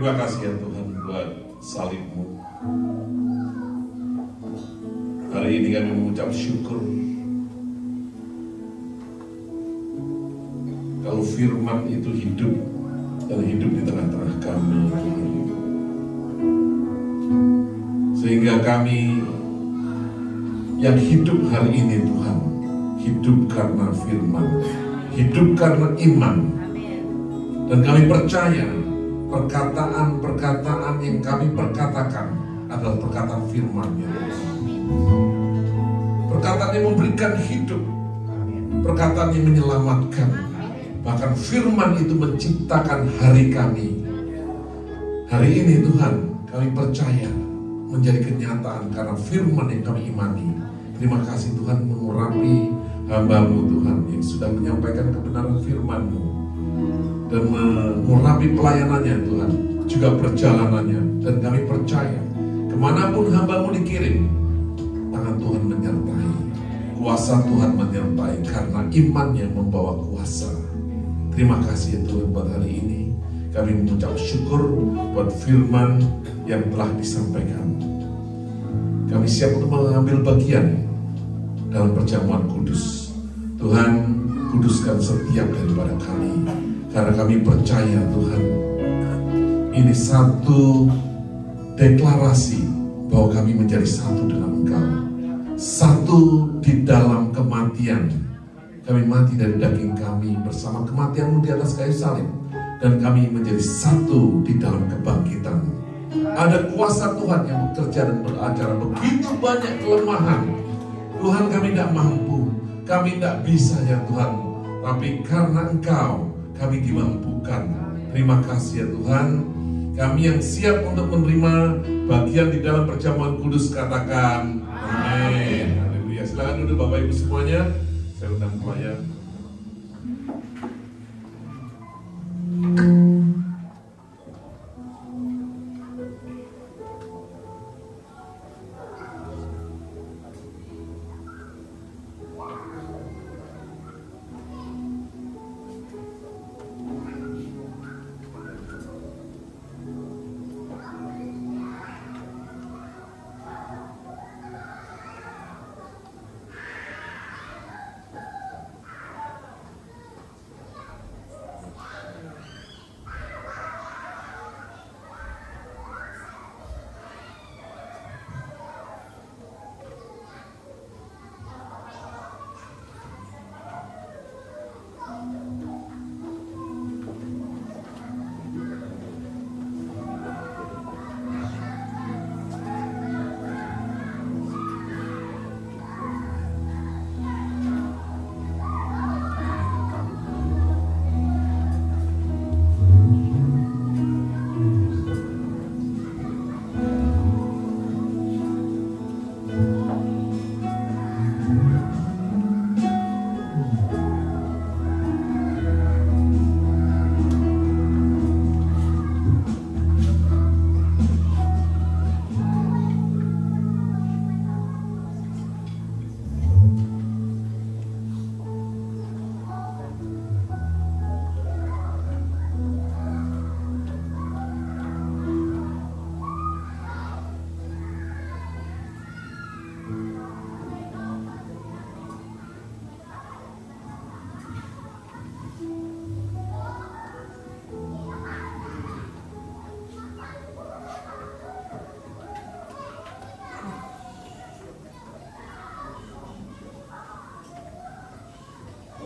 Terima kasih ya Tuhan buat salib-Mu. Hari ini kami mengucap syukur kalau firman itu hidup dan hidup di tengah-tengah kami, sehingga kami yang hidup hari ini Tuhan, hidup karena firman, hidup karena iman. Dan kami percaya perkataan-perkataan yang kami perkatakan adalah perkataan firman-Nya. Perkataan yang memberikan hidup, perkataan yang menyelamatkan. Bahkan firman itu menciptakan hari kami. Hari ini Tuhan, kami percaya menjadi kenyataan karena firman yang kami imani. Terima kasih Tuhan mengurapi hamba-Mu Tuhan yang sudah menyampaikan kebenaran firman-Mu dan mengurapi pelayanannya Tuhan, juga perjalanannya. Dan kami percaya kemanapun hamba-Mu dikirim, tangan Tuhan menyertai, kuasa Tuhan menyertai, karena imannya membawa kuasa. Terima kasih ya Tuhan buat hari ini. Kami mengucap syukur buat firman yang telah disampaikan. Kami siap untuk mengambil bagian dalam perjamuan kudus. Tuhan, kuduskan setiap daripada kami, karena kami percaya Tuhan, ini satu deklarasi bahwa kami menjadi satu dengan Engkau, satu di dalam kematian. Kami mati dari daging kami bersama kematian-Mu di atas kayu salib, dan kami menjadi satu di dalam kebangkitan. Ada kuasa Tuhan yang bekerja dan beracara. Begitu banyak kelemahan Tuhan, kami tidak mampu, kami tidak bisa ya Tuhan, tapi karena Engkau kami dimampukan. Terima kasih ya Tuhan. Kami yang siap untuk menerima bagian di dalam perjamuan kudus, katakan amin. Haleluya. Silakan duduk Bapak Ibu semuanya. Saya undang pelayan.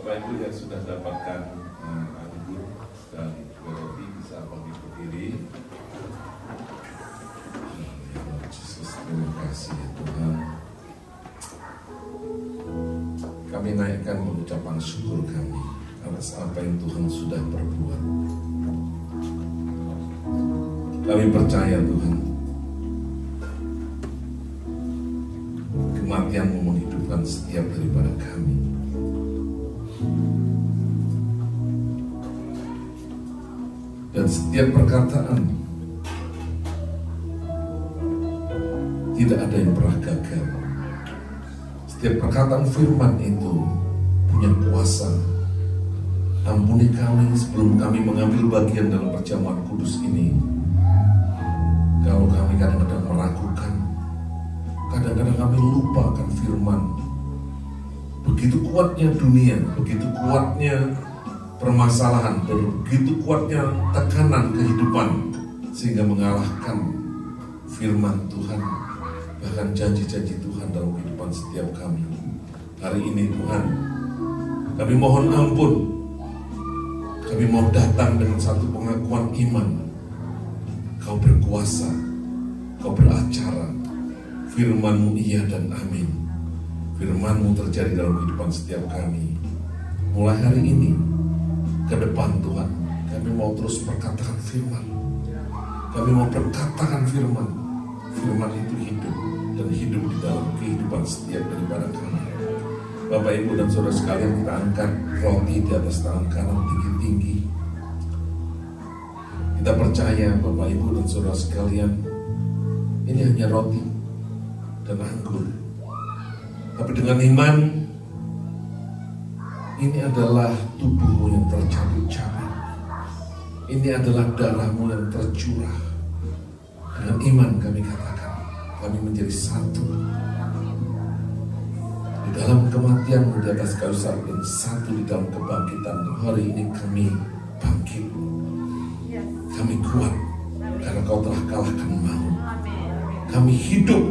Bapak Ibu yang sudah dapatkan anggur dan roti bisa bagi berdiri. Yesus, terima kasih ya Tuhan. Kami naikkan mengucapkan syukur kami atas apa yang Tuhan sudah perbuat. Kami percaya Tuhan, kematian-Mu menghidupkan setiap daripada kami. Dan setiap perkataan tidak ada yang pernah gagal. Setiap perkataan firman itu punya kuasa. Ampuni kami sebelum kami mengambil bagian dalam perjamuan kudus ini. Kalau kami kadang-kadang meragukan, kadang-kadang kami lupa akan firman. Begitu kuatnya dunia, begitu kuatnya permasalahan, begitu kuatnya tekanan kehidupan, sehingga mengalahkan firman Tuhan, bahkan janji-janji Tuhan dalam kehidupan setiap kami. Hari ini Tuhan, kami mohon ampun. Kami mau datang dengan satu pengakuan iman. Kau berkuasa, Kau beracara, firman-Mu iya dan amin. Firman-Mu terjadi dalam kehidupan setiap kami. Mulai hari ini ke depan Tuhan, kami mau terus berkatakan firman. Kami mau berkatakan firman. Firman itu hidup dan hidup di dalam kehidupan setiap daripada kami. Bapak, Ibu, dan saudara sekalian, kita angkat roti di atas tangan kanan tinggi-tinggi. Kita percaya, Bapak, Ibu, dan saudara sekalian, ini hanya roti dan anggur. Tapi dengan iman, ini adalah tubuh-Mu yang tercabik-cabik. Ini adalah darah-Mu yang tercurah. Dengan iman kami katakan, kami menjadi satu di dalam kematian-Mu di atas kayu salib dan satu di dalam kebangkitan. Hari ini kami bangkit. Kami kuat karena Kau telah kalahkan maut. Kami hidup,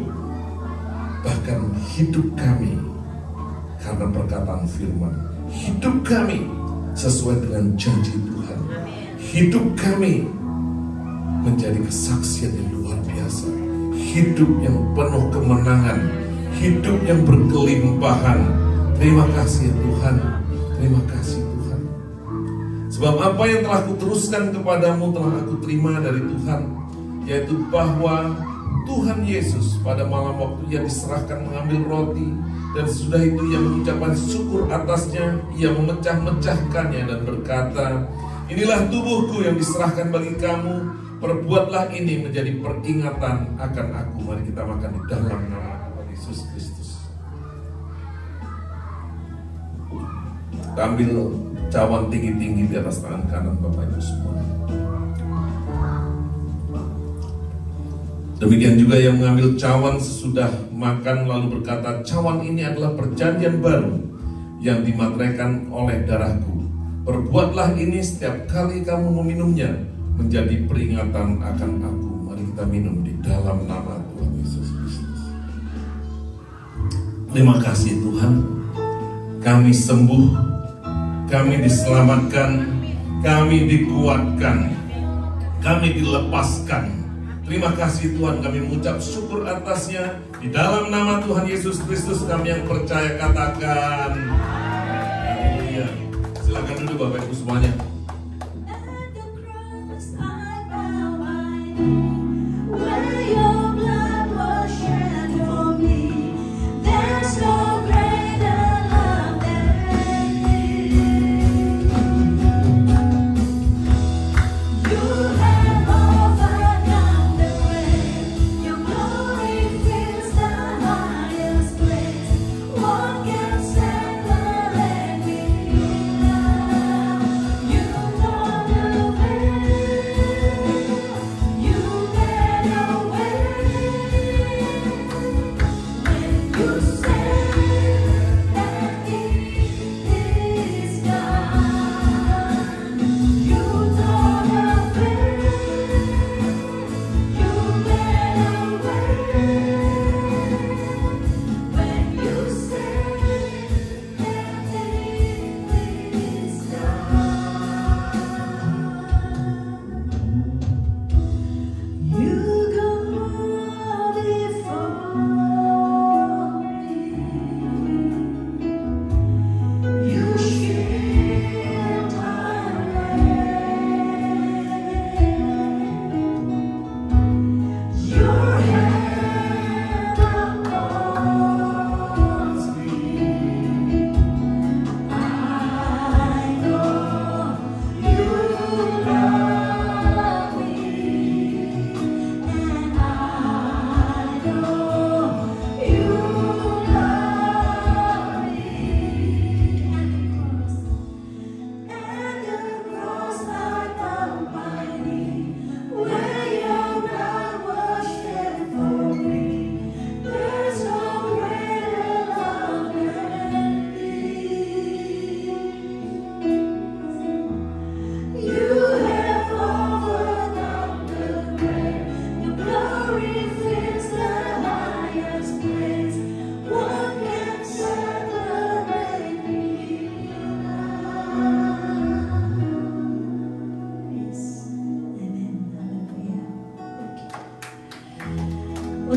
bahkan hidup kami karena perkataan firman. Hidup kami sesuai dengan janji Tuhan. Hidup kami menjadi kesaksian yang luar biasa. Hidup yang penuh kemenangan, hidup yang berkelimpahan. Terima kasih ya Tuhan. Terima kasih Tuhan. Sebab apa yang telah kuteruskan kepadamu telah aku terima dari Tuhan, yaitu bahwa Tuhan Yesus pada malam waktu Ia diserahkan mengambil roti, dan sesudah itu Ia mengucapkan syukur atasnya, Ia memecah-mecahkannya dan berkata, inilah tubuhku yang diserahkan bagi kamu, perbuatlah ini menjadi peringatan akan aku. Mari kita makan di dalam nama Tuhan Yesus Kristus. Ambil cawan tinggi-tinggi di atas tangan kanan Bapak Ibu semua. Demikian juga yang mengambil cawan sesudah makan lalu berkata, cawan ini adalah perjanjian baru yang dimateraikan oleh darahku. Perbuatlah ini setiap kali kamu meminumnya menjadi peringatan akan aku. Mari kita minum di dalam nama Tuhan Yesus Kristus. Terima kasih Tuhan, kami sembuh, kami diselamatkan, kami dikuatkan, kami dilepaskan. Terima kasih Tuhan, kami mengucap syukur atasnya. Di dalam nama Tuhan Yesus Kristus kami yang percaya katakan haleluya. Silakan duduk Bapak Ibu semuanya. What can separate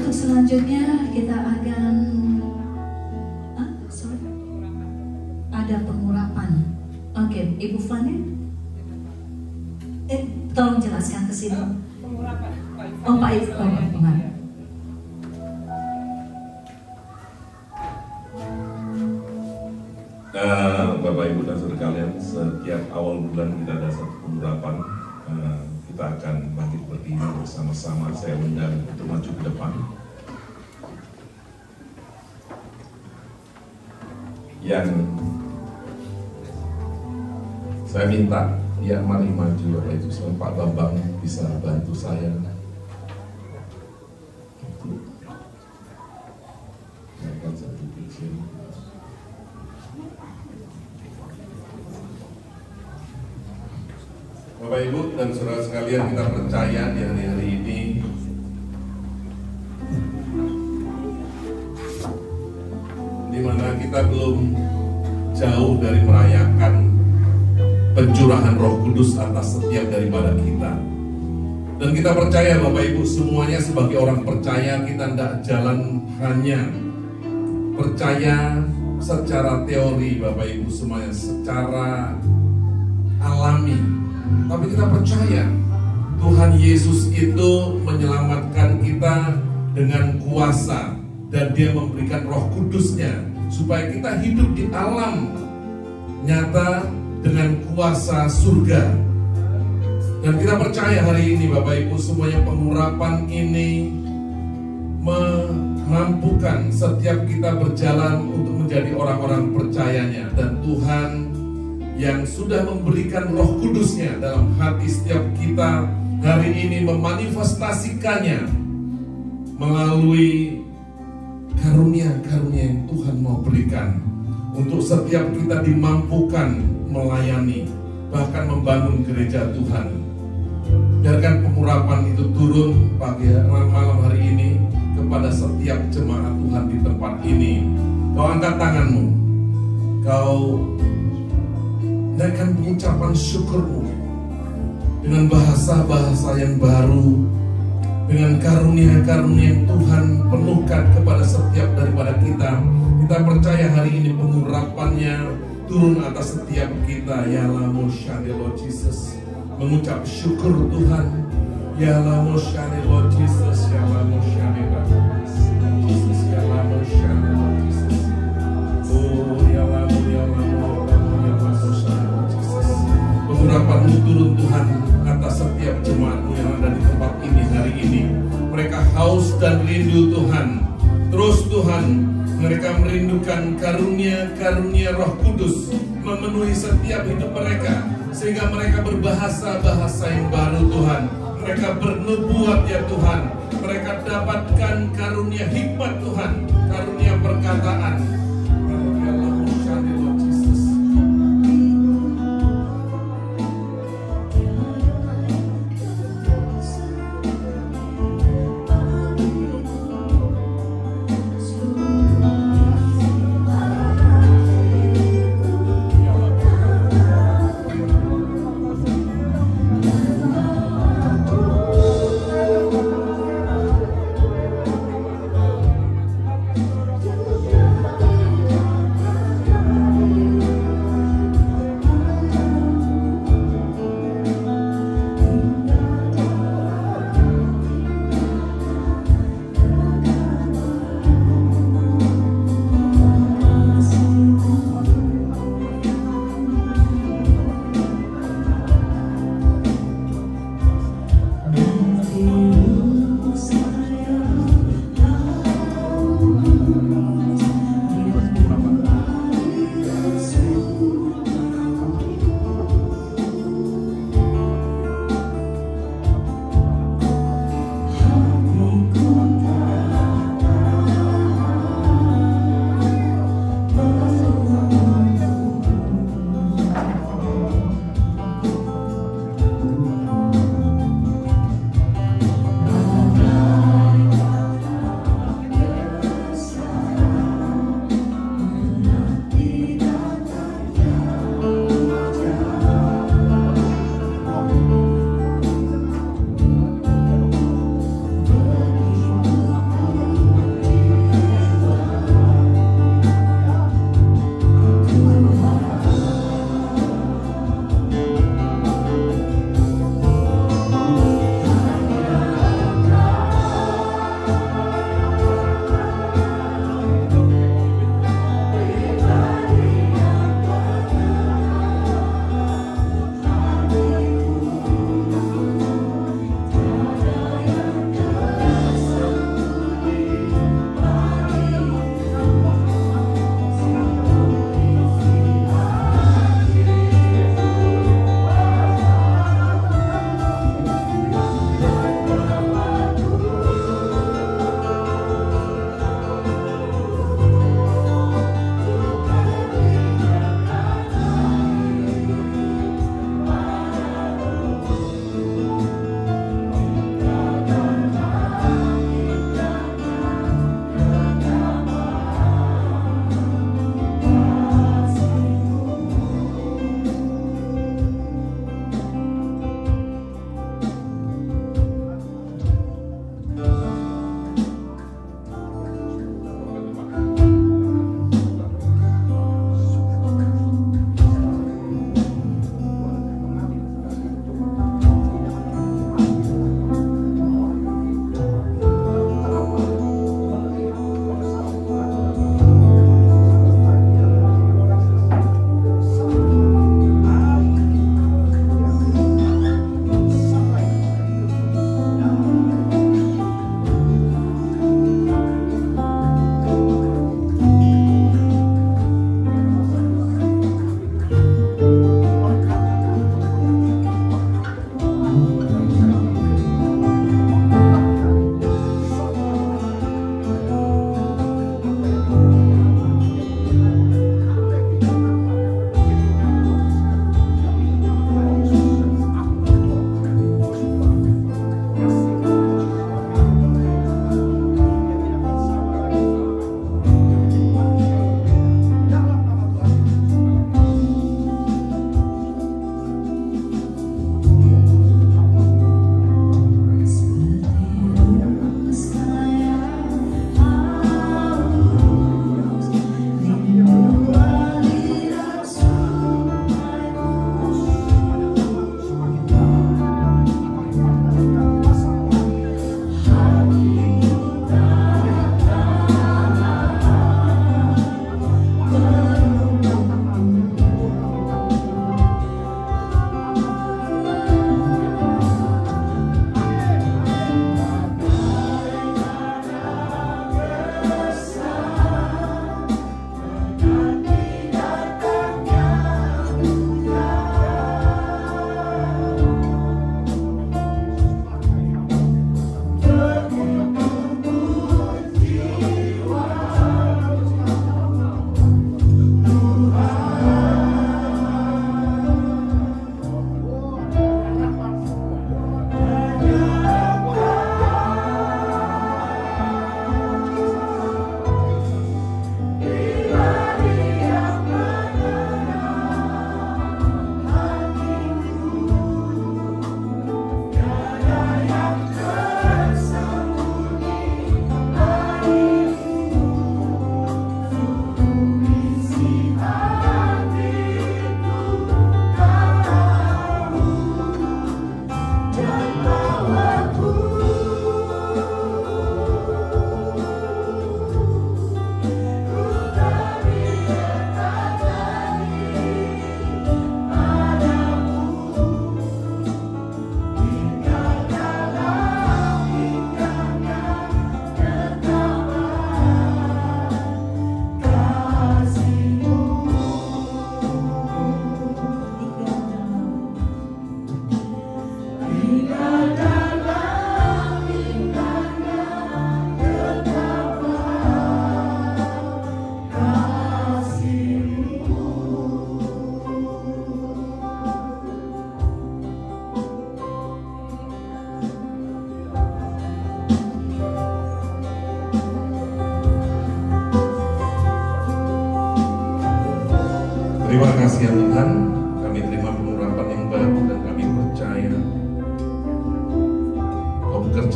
untuk selanjutnya kita akan ada pengurapan. Oke, Ibu Fani, tolong jelaskan ke sini. Oh, Pak Ibu, pengurapan. Bapak Ibu dan saudara sekalian, setiap awal bulan kita ada satu pengurapan. Kita akan bangkit berdiri bersama-sama. Saya undang untuk maju ke depan. Yang saya minta, ya mari maju Bapak Ibu. Soal Pak Bambang bisa bantu saya. Naikkan satu kecil. Bapak Ibu dan saudara sekalian, kita percaya di hari-hari ini di mana kita belum jauh dari merayakan pencurahan Roh Kudus atas setiap daripada kita. Dan kita percaya Bapak Ibu semuanya sebagai orang percaya, kita tidak jalan hanya percaya secara teori Bapak Ibu semuanya, secara alami. Tapi kita percaya Tuhan Yesus itu menyelamatkan kita dengan kuasa, dan Dia memberikan Roh Kudus-Nya supaya kita hidup di alam nyata dengan kuasa surga. Dan kita percaya hari ini Bapak Ibu semuanya, pengurapan ini memampukan setiap kita berjalan untuk menjadi orang-orang percayanya. Dan Tuhan yang sudah memberikan Roh Kudus-Nya dalam hati setiap kita hari ini memanifestasikannya melalui karunia-karunia yang Tuhan mau berikan untuk setiap kita dimampukan melayani, bahkan membangun gereja Tuhan. Biarkan pengurapan itu turun pagi malam hari ini kepada setiap jemaat Tuhan di tempat ini. Kau angkat tanganmu, kau naikkan pengucapan syukurmu dengan bahasa-bahasa yang baru, dengan karunia-karunia yang Tuhan penuhkan kepada setiap daripada kita. Kita percaya hari ini pengurapannya turun atas setiap kita. Ya Lamoshane Lord Jesus, mengucap syukur Tuhan. Ya Lamoshane Lord Jesus, Ya Lamoshane Lord Jesus, Ya Lamoshane Lord Jesus. Oh Ya Lamoshane pengurapan-Mu turun Tuhan atas setiap jemaat-Mu yang ada di tempat ini hari ini. Mereka haus dan rindu Tuhan. Terus Tuhan, mereka merindukan karunia-karunia Roh Kudus memenuhi setiap hidup mereka, sehingga mereka berbahasa-bahasa yang baru Tuhan. Mereka bernubuat ya Tuhan. Mereka dapatkan karunia hikmat Tuhan, karunia perkataan.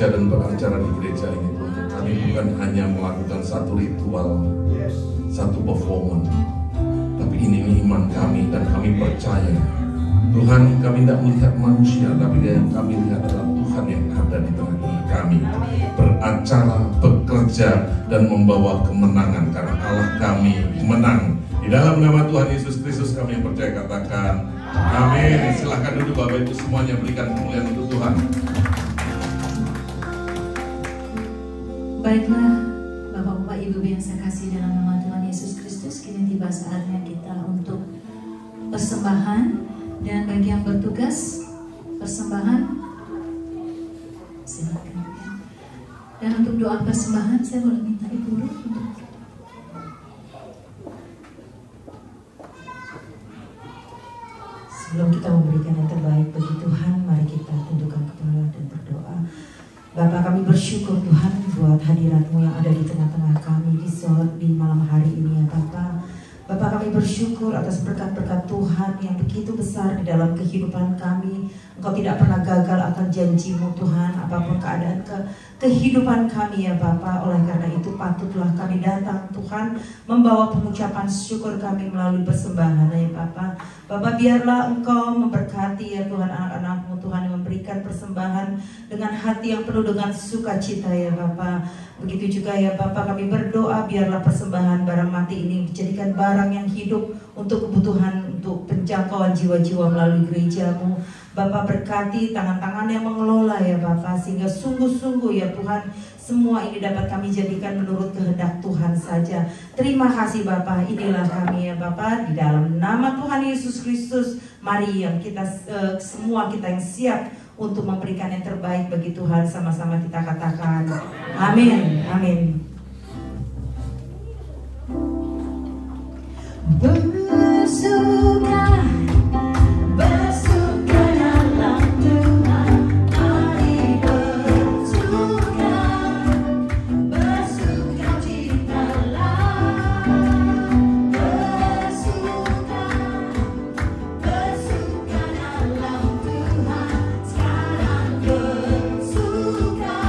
bekerja dan beracara di gereja ini Tuhan, kami bukan hanya melakukan satu ritual, satu performance, tapi ini iman kami dan kami percaya Tuhan, kami tidak melihat manusia, tapi yang kami lihat adalah Tuhan yang ada di tengah kami, beracara, bekerja, dan membawa kemenangan, karena Allah kami menang. Di dalam nama Tuhan Yesus Kristus kami yang percaya, katakan amin. Silahkan duduk Bapak Ibu semuanya, berikan kemuliaan untuk Tuhan. Baiklah Bapak-Bapak Ibu yang saya kasih dalam nama Tuhan Yesus Kristus, kini tiba saatnya kita untuk persembahan. Dan bagi yang bertugas persembahan, silakan ya. Dan untuk doa persembahan saya boleh minta Ibu untuk sebelum kita memberikan yang terbaik bagi Tuhan, mari kita tundukkan kepala dan berdoa. Bapa, kami bersyukur Tuhan buat hadirat-Mu yang ada di tengah-tengah kami di malam hari ini ya Bapa. Bapak, kami bersyukur atas berkat-berkat Tuhan yang begitu besar di dalam kehidupan kami. Engkau tidak pernah gagal akan janji-Mu Tuhan, apapun keadaan kehidupan kami ya Bapa. Oleh karena itu patutlah kami datang Tuhan, membawa pengucapan syukur kami melalui persembahan ya Bapa. Bapa, biarlah Engkau memberkati ya Tuhan anak-anak-Mu Tuhan, yang memberikan persembahan dengan hati yang penuh dengan sukacita ya Bapa. Begitu juga ya Bapa, kami berdoa biarlah persembahan barang mati ini dijadikan barang yang hidup untuk kebutuhan, untuk penjangkauan jiwa-jiwa melalui gereja-Mu. Bapa, berkati tangan-tangan yang mengelola ya Bapa, sehingga sungguh-sungguh ya Tuhan, semua ini dapat kami jadikan menurut kehendak Tuhan saja. Terima kasih Bapa, inilah kami ya Bapa, di dalam nama Tuhan Yesus Kristus. Mari yang kita semua kita yang siap untuk memberikan yang terbaik bagi Tuhan, sama-sama kita katakan amin, amin. Bersuka dalam Tuhan, mari bersuka citalah. Bersuka dalam Tuhan, sekarang bersuka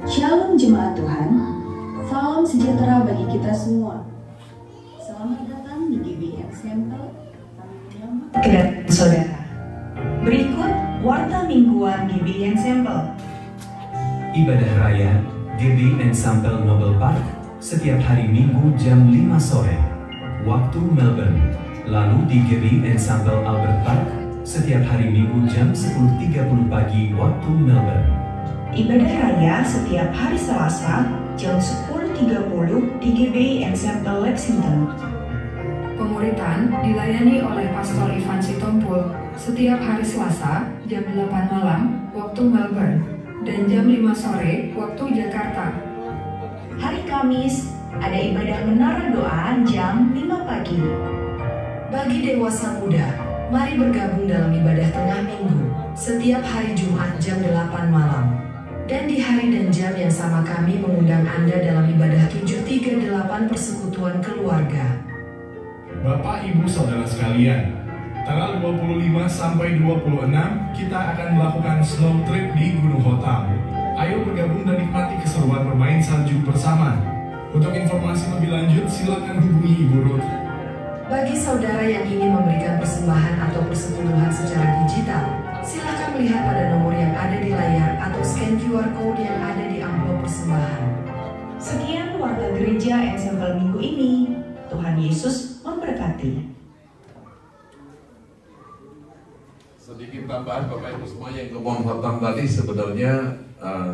Shalom jemaat Tuhan, salam sejahtera bagi kita semua. Selamat datang di GBM Sampel. Kedatangan saudara, berikut warta mingguan GBM Sampel. Ibadah Raya GBM Sampel Noble Park setiap hari Minggu jam 5 sore, waktu Melbourne. Lalu di GBM Sampel Albert Park setiap hari Minggu jam 10.30 pagi waktu Melbourne. Ibadah Raya setiap hari Selasa jam 10 7.30 di GBI Ensemble Lexington. Pemuritan dilayani oleh Pastor Ivan Sitompul setiap hari Selasa jam 8 malam waktu Melbourne dan jam 5 sore waktu Jakarta. Hari Kamis ada ibadah menara doa jam 5 pagi. Bagi dewasa muda, mari bergabung dalam ibadah tengah minggu setiap hari Jumat jam 8 malam. Dan di hari dan jam yang sama kami mengundang Anda dalam ibadah 738 Persekutuan Keluarga. Bapak, Ibu, Saudara sekalian, tanggal 25 sampai 26 kita akan melakukan slow trip di Gunung Hotam. Ayo bergabung dan nikmati keseruan bermain salju bersama. Untuk informasi lebih lanjut, silakan hubungi Ibu Ruth. Bagi saudara yang ingin memberikan persembahan atau persepuluhan secara digital, silakan melihat pada nomor yang ada di layar atau scan QR Code yang ada di amplop persembahan. Sekian warta gereja Ensemble minggu ini. Tuhan Yesus memberkati. Sedikit tambahan Bapak Ibu semua yang ngomong Hotam tadi sebenarnya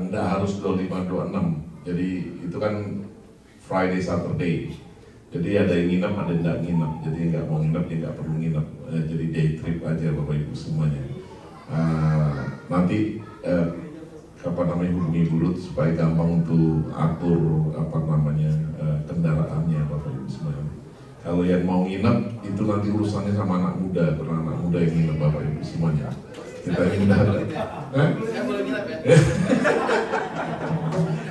nggak harus 25-26. Jadi itu kan Friday Saturday. Jadi ada yang nginep, ada yang nggak nginep. Jadi nggak mau nginep, ya nggak perlu nginep. Jadi day trip aja Bapak Ibu semuanya. Nanti hubungi Bulut supaya gampang untuk atur kendaraannya Bapak Ibu semuanya. Kalau yang mau nginep itu nanti urusannya sama anak muda, karena anak muda yang nginep Bapak Ibu semuanya. Kita yang muda. Saya boleh nginep ya?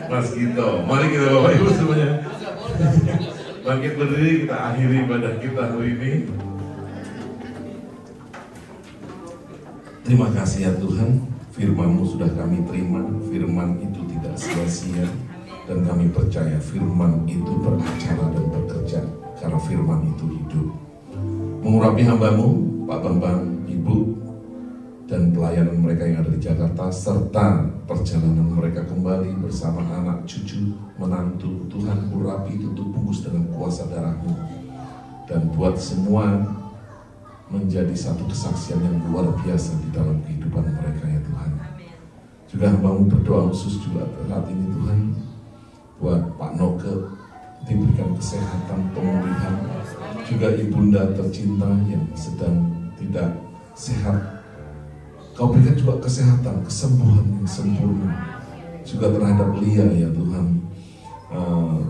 Mas Gito, mari kita Bapak Ibu semuanya. Bangkit berdiri, kita akhiri ibadah kita hari ini. Terima kasih ya Tuhan, firman-Mu sudah kami terima, firman itu tidak sia-sia, dan kami percaya firman itu beracara dan bekerja, karena firman itu hidup. Mengurapi hamba-Mu, Pak Bambang, Ibu, dan pelayanan mereka yang ada di Jakarta, serta perjalanan mereka kembali bersama anak, cucu, menantu. Tuhan urapi, tutup bungkus dengan kuasa darah-Mu, dan buat semua menjadi satu kesaksian yang luar biasa di dalam kehidupan mereka ya Tuhan. Juga hamba-Mu berdoa khusus juga saat ini Tuhan, buat Pak Noke diberikan kesehatan, pemulihan. Juga ibunda tercinta yang sedang tidak sehat, Kau berikan juga kesehatan, kesembuhan yang sempurna. Juga terhadap Lia ya Tuhan,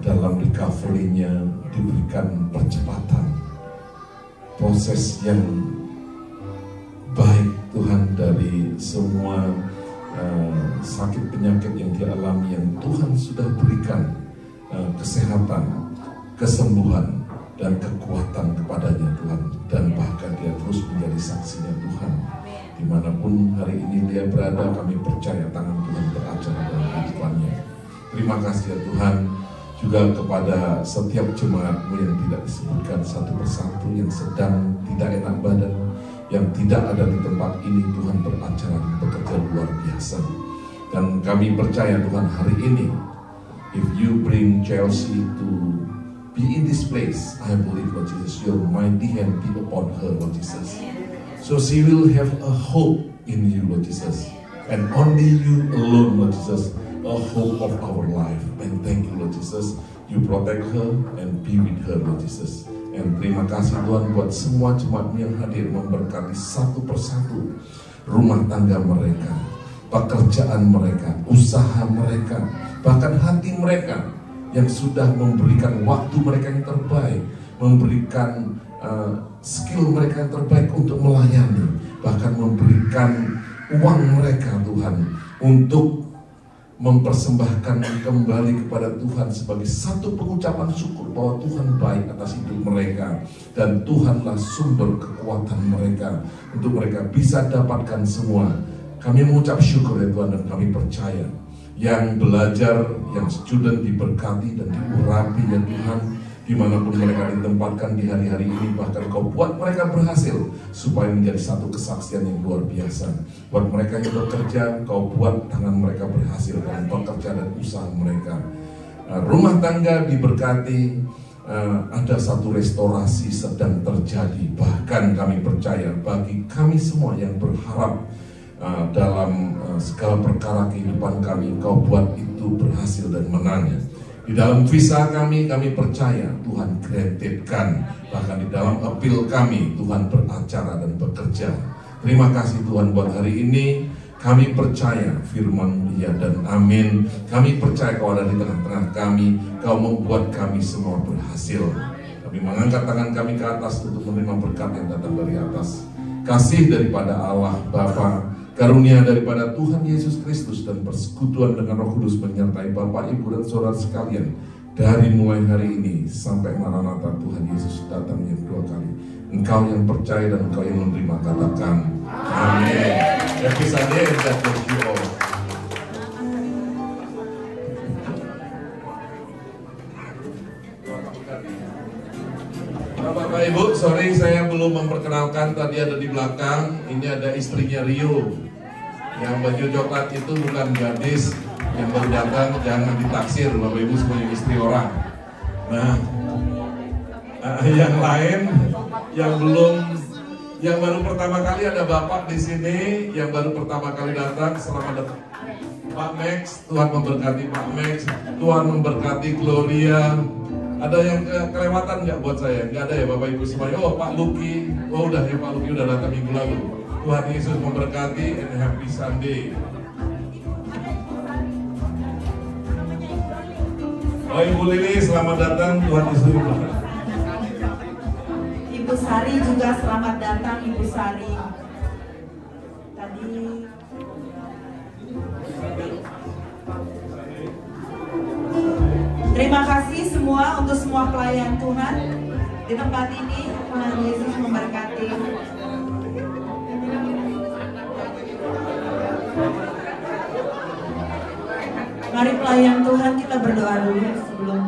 dalam recovery-nya diberikan percepatan, proses yang baik Tuhan dari semua sakit penyakit yang dia alami, yang Tuhan sudah berikan kesehatan, kesembuhan, dan kekuatan kepadanya Tuhan. Dan bahkan dia terus menjadi saksinya Tuhan. Dimanapun hari ini dia berada, kami percaya tangan Tuhan beracara dalam kehidupannya. Terima kasih ya Tuhan, juga kepada setiap jemaat-Mu yang tidak disebutkan satu persatu, yang sedang tidak enak badan, yang tidak ada di tempat ini. Tuhan beracara dan bekerja luar biasa. Dan kami percaya Tuhan hari ini, if you bring Chelsea to be in this place, I believe Lord Jesus, your mighty hand be upon her Lord Jesus. So she will have a hope in you Lord Jesus, and only you alone Lord Jesus, a hope of our life. And thank you Lord Jesus, you protect her and be with her Lord Jesus. And terima kasih Tuhan buat semua jemaat yang hadir, memberkati satu persatu rumah tangga mereka, pekerjaan mereka, usaha mereka, bahkan hati mereka yang sudah memberikan waktu mereka yang terbaik, memberikan skill mereka yang terbaik untuk melayani, bahkan memberikan uang mereka Tuhan untuk mempersembahkan kembali kepada Tuhan sebagai satu pengucapan syukur bahwa Tuhan baik atas hidup mereka, dan Tuhanlah sumber kekuatan mereka untuk mereka bisa dapatkan semua. Kami mengucap syukur ya Tuhan, dan kami percaya yang belajar, yang student diberkati dan diurapi ya Tuhan, dimanapun mereka ditempatkan di hari-hari ini. Bahkan Kau buat mereka berhasil supaya menjadi satu kesaksian yang luar biasa. Buat mereka yang bekerja, Kau buat tangan mereka berhasil dalam pekerjaan dan usaha mereka. Rumah tangga diberkati, ada satu restorasi sedang terjadi. Bahkan kami percaya bagi kami semua yang berharap dalam segala perkara kehidupan kami, Kau buat itu berhasil dan menang. Di dalam visa kami percaya Tuhan kreatifkan. Bahkan di dalam appeal kami, Tuhan beracara dan bekerja. Terima kasih Tuhan buat hari ini. Kami percaya firman-Mu ya dan amin. Kami percaya Kau ada di tengah-tengah kami. Kau membuat kami semua berhasil. Kami mengangkat tangan kami ke atas untuk menerima berkat yang datang dari atas. Kasih daripada Allah Bapa, karunia daripada Tuhan Yesus Kristus, dan persekutuan dengan Roh Kudus menyertai Bapak, Ibu, dan saudara sekalian dari mulai hari ini sampai Maranatha Tuhan Yesus datang yang kedua kali. Engkau yang percaya dan engkau yang menerima, katakan amin. Episode that bless you all. Bapak Ibu, sorry saya belum memperkenalkan, tadi ada di belakang. Ini ada istrinya Rio. Yang baju coklat itu bukan gadis yang baru datang, jangan ditaksir Bapak Ibu semuanya istri orang. Nah, yang lain yang belum, yang baru pertama kali ada Bapak di sini, yang baru pertama kali datang, selamat datang. Pak Max, Tuhan memberkati Pak Max, Tuhan memberkati Gloria. Ada yang kelewatan nggak buat saya? Nggak ada ya Bapak Ibu semuanya. Oh Pak Luki, oh udah ya Pak Luki udah datang minggu lalu. Tuhan Yesus memberkati and happy Sunday. Oh Ibu Lili, selamat datang, Tuhan Yesus memberkati. Ibu Sari juga selamat datang, Ibu Sari. Tadi terima kasih semua untuk semua pelayan Tuhan di tempat ini. Tuhan Yesus memberkati. Mari pelayan Tuhan kita berdoa dulu sebelum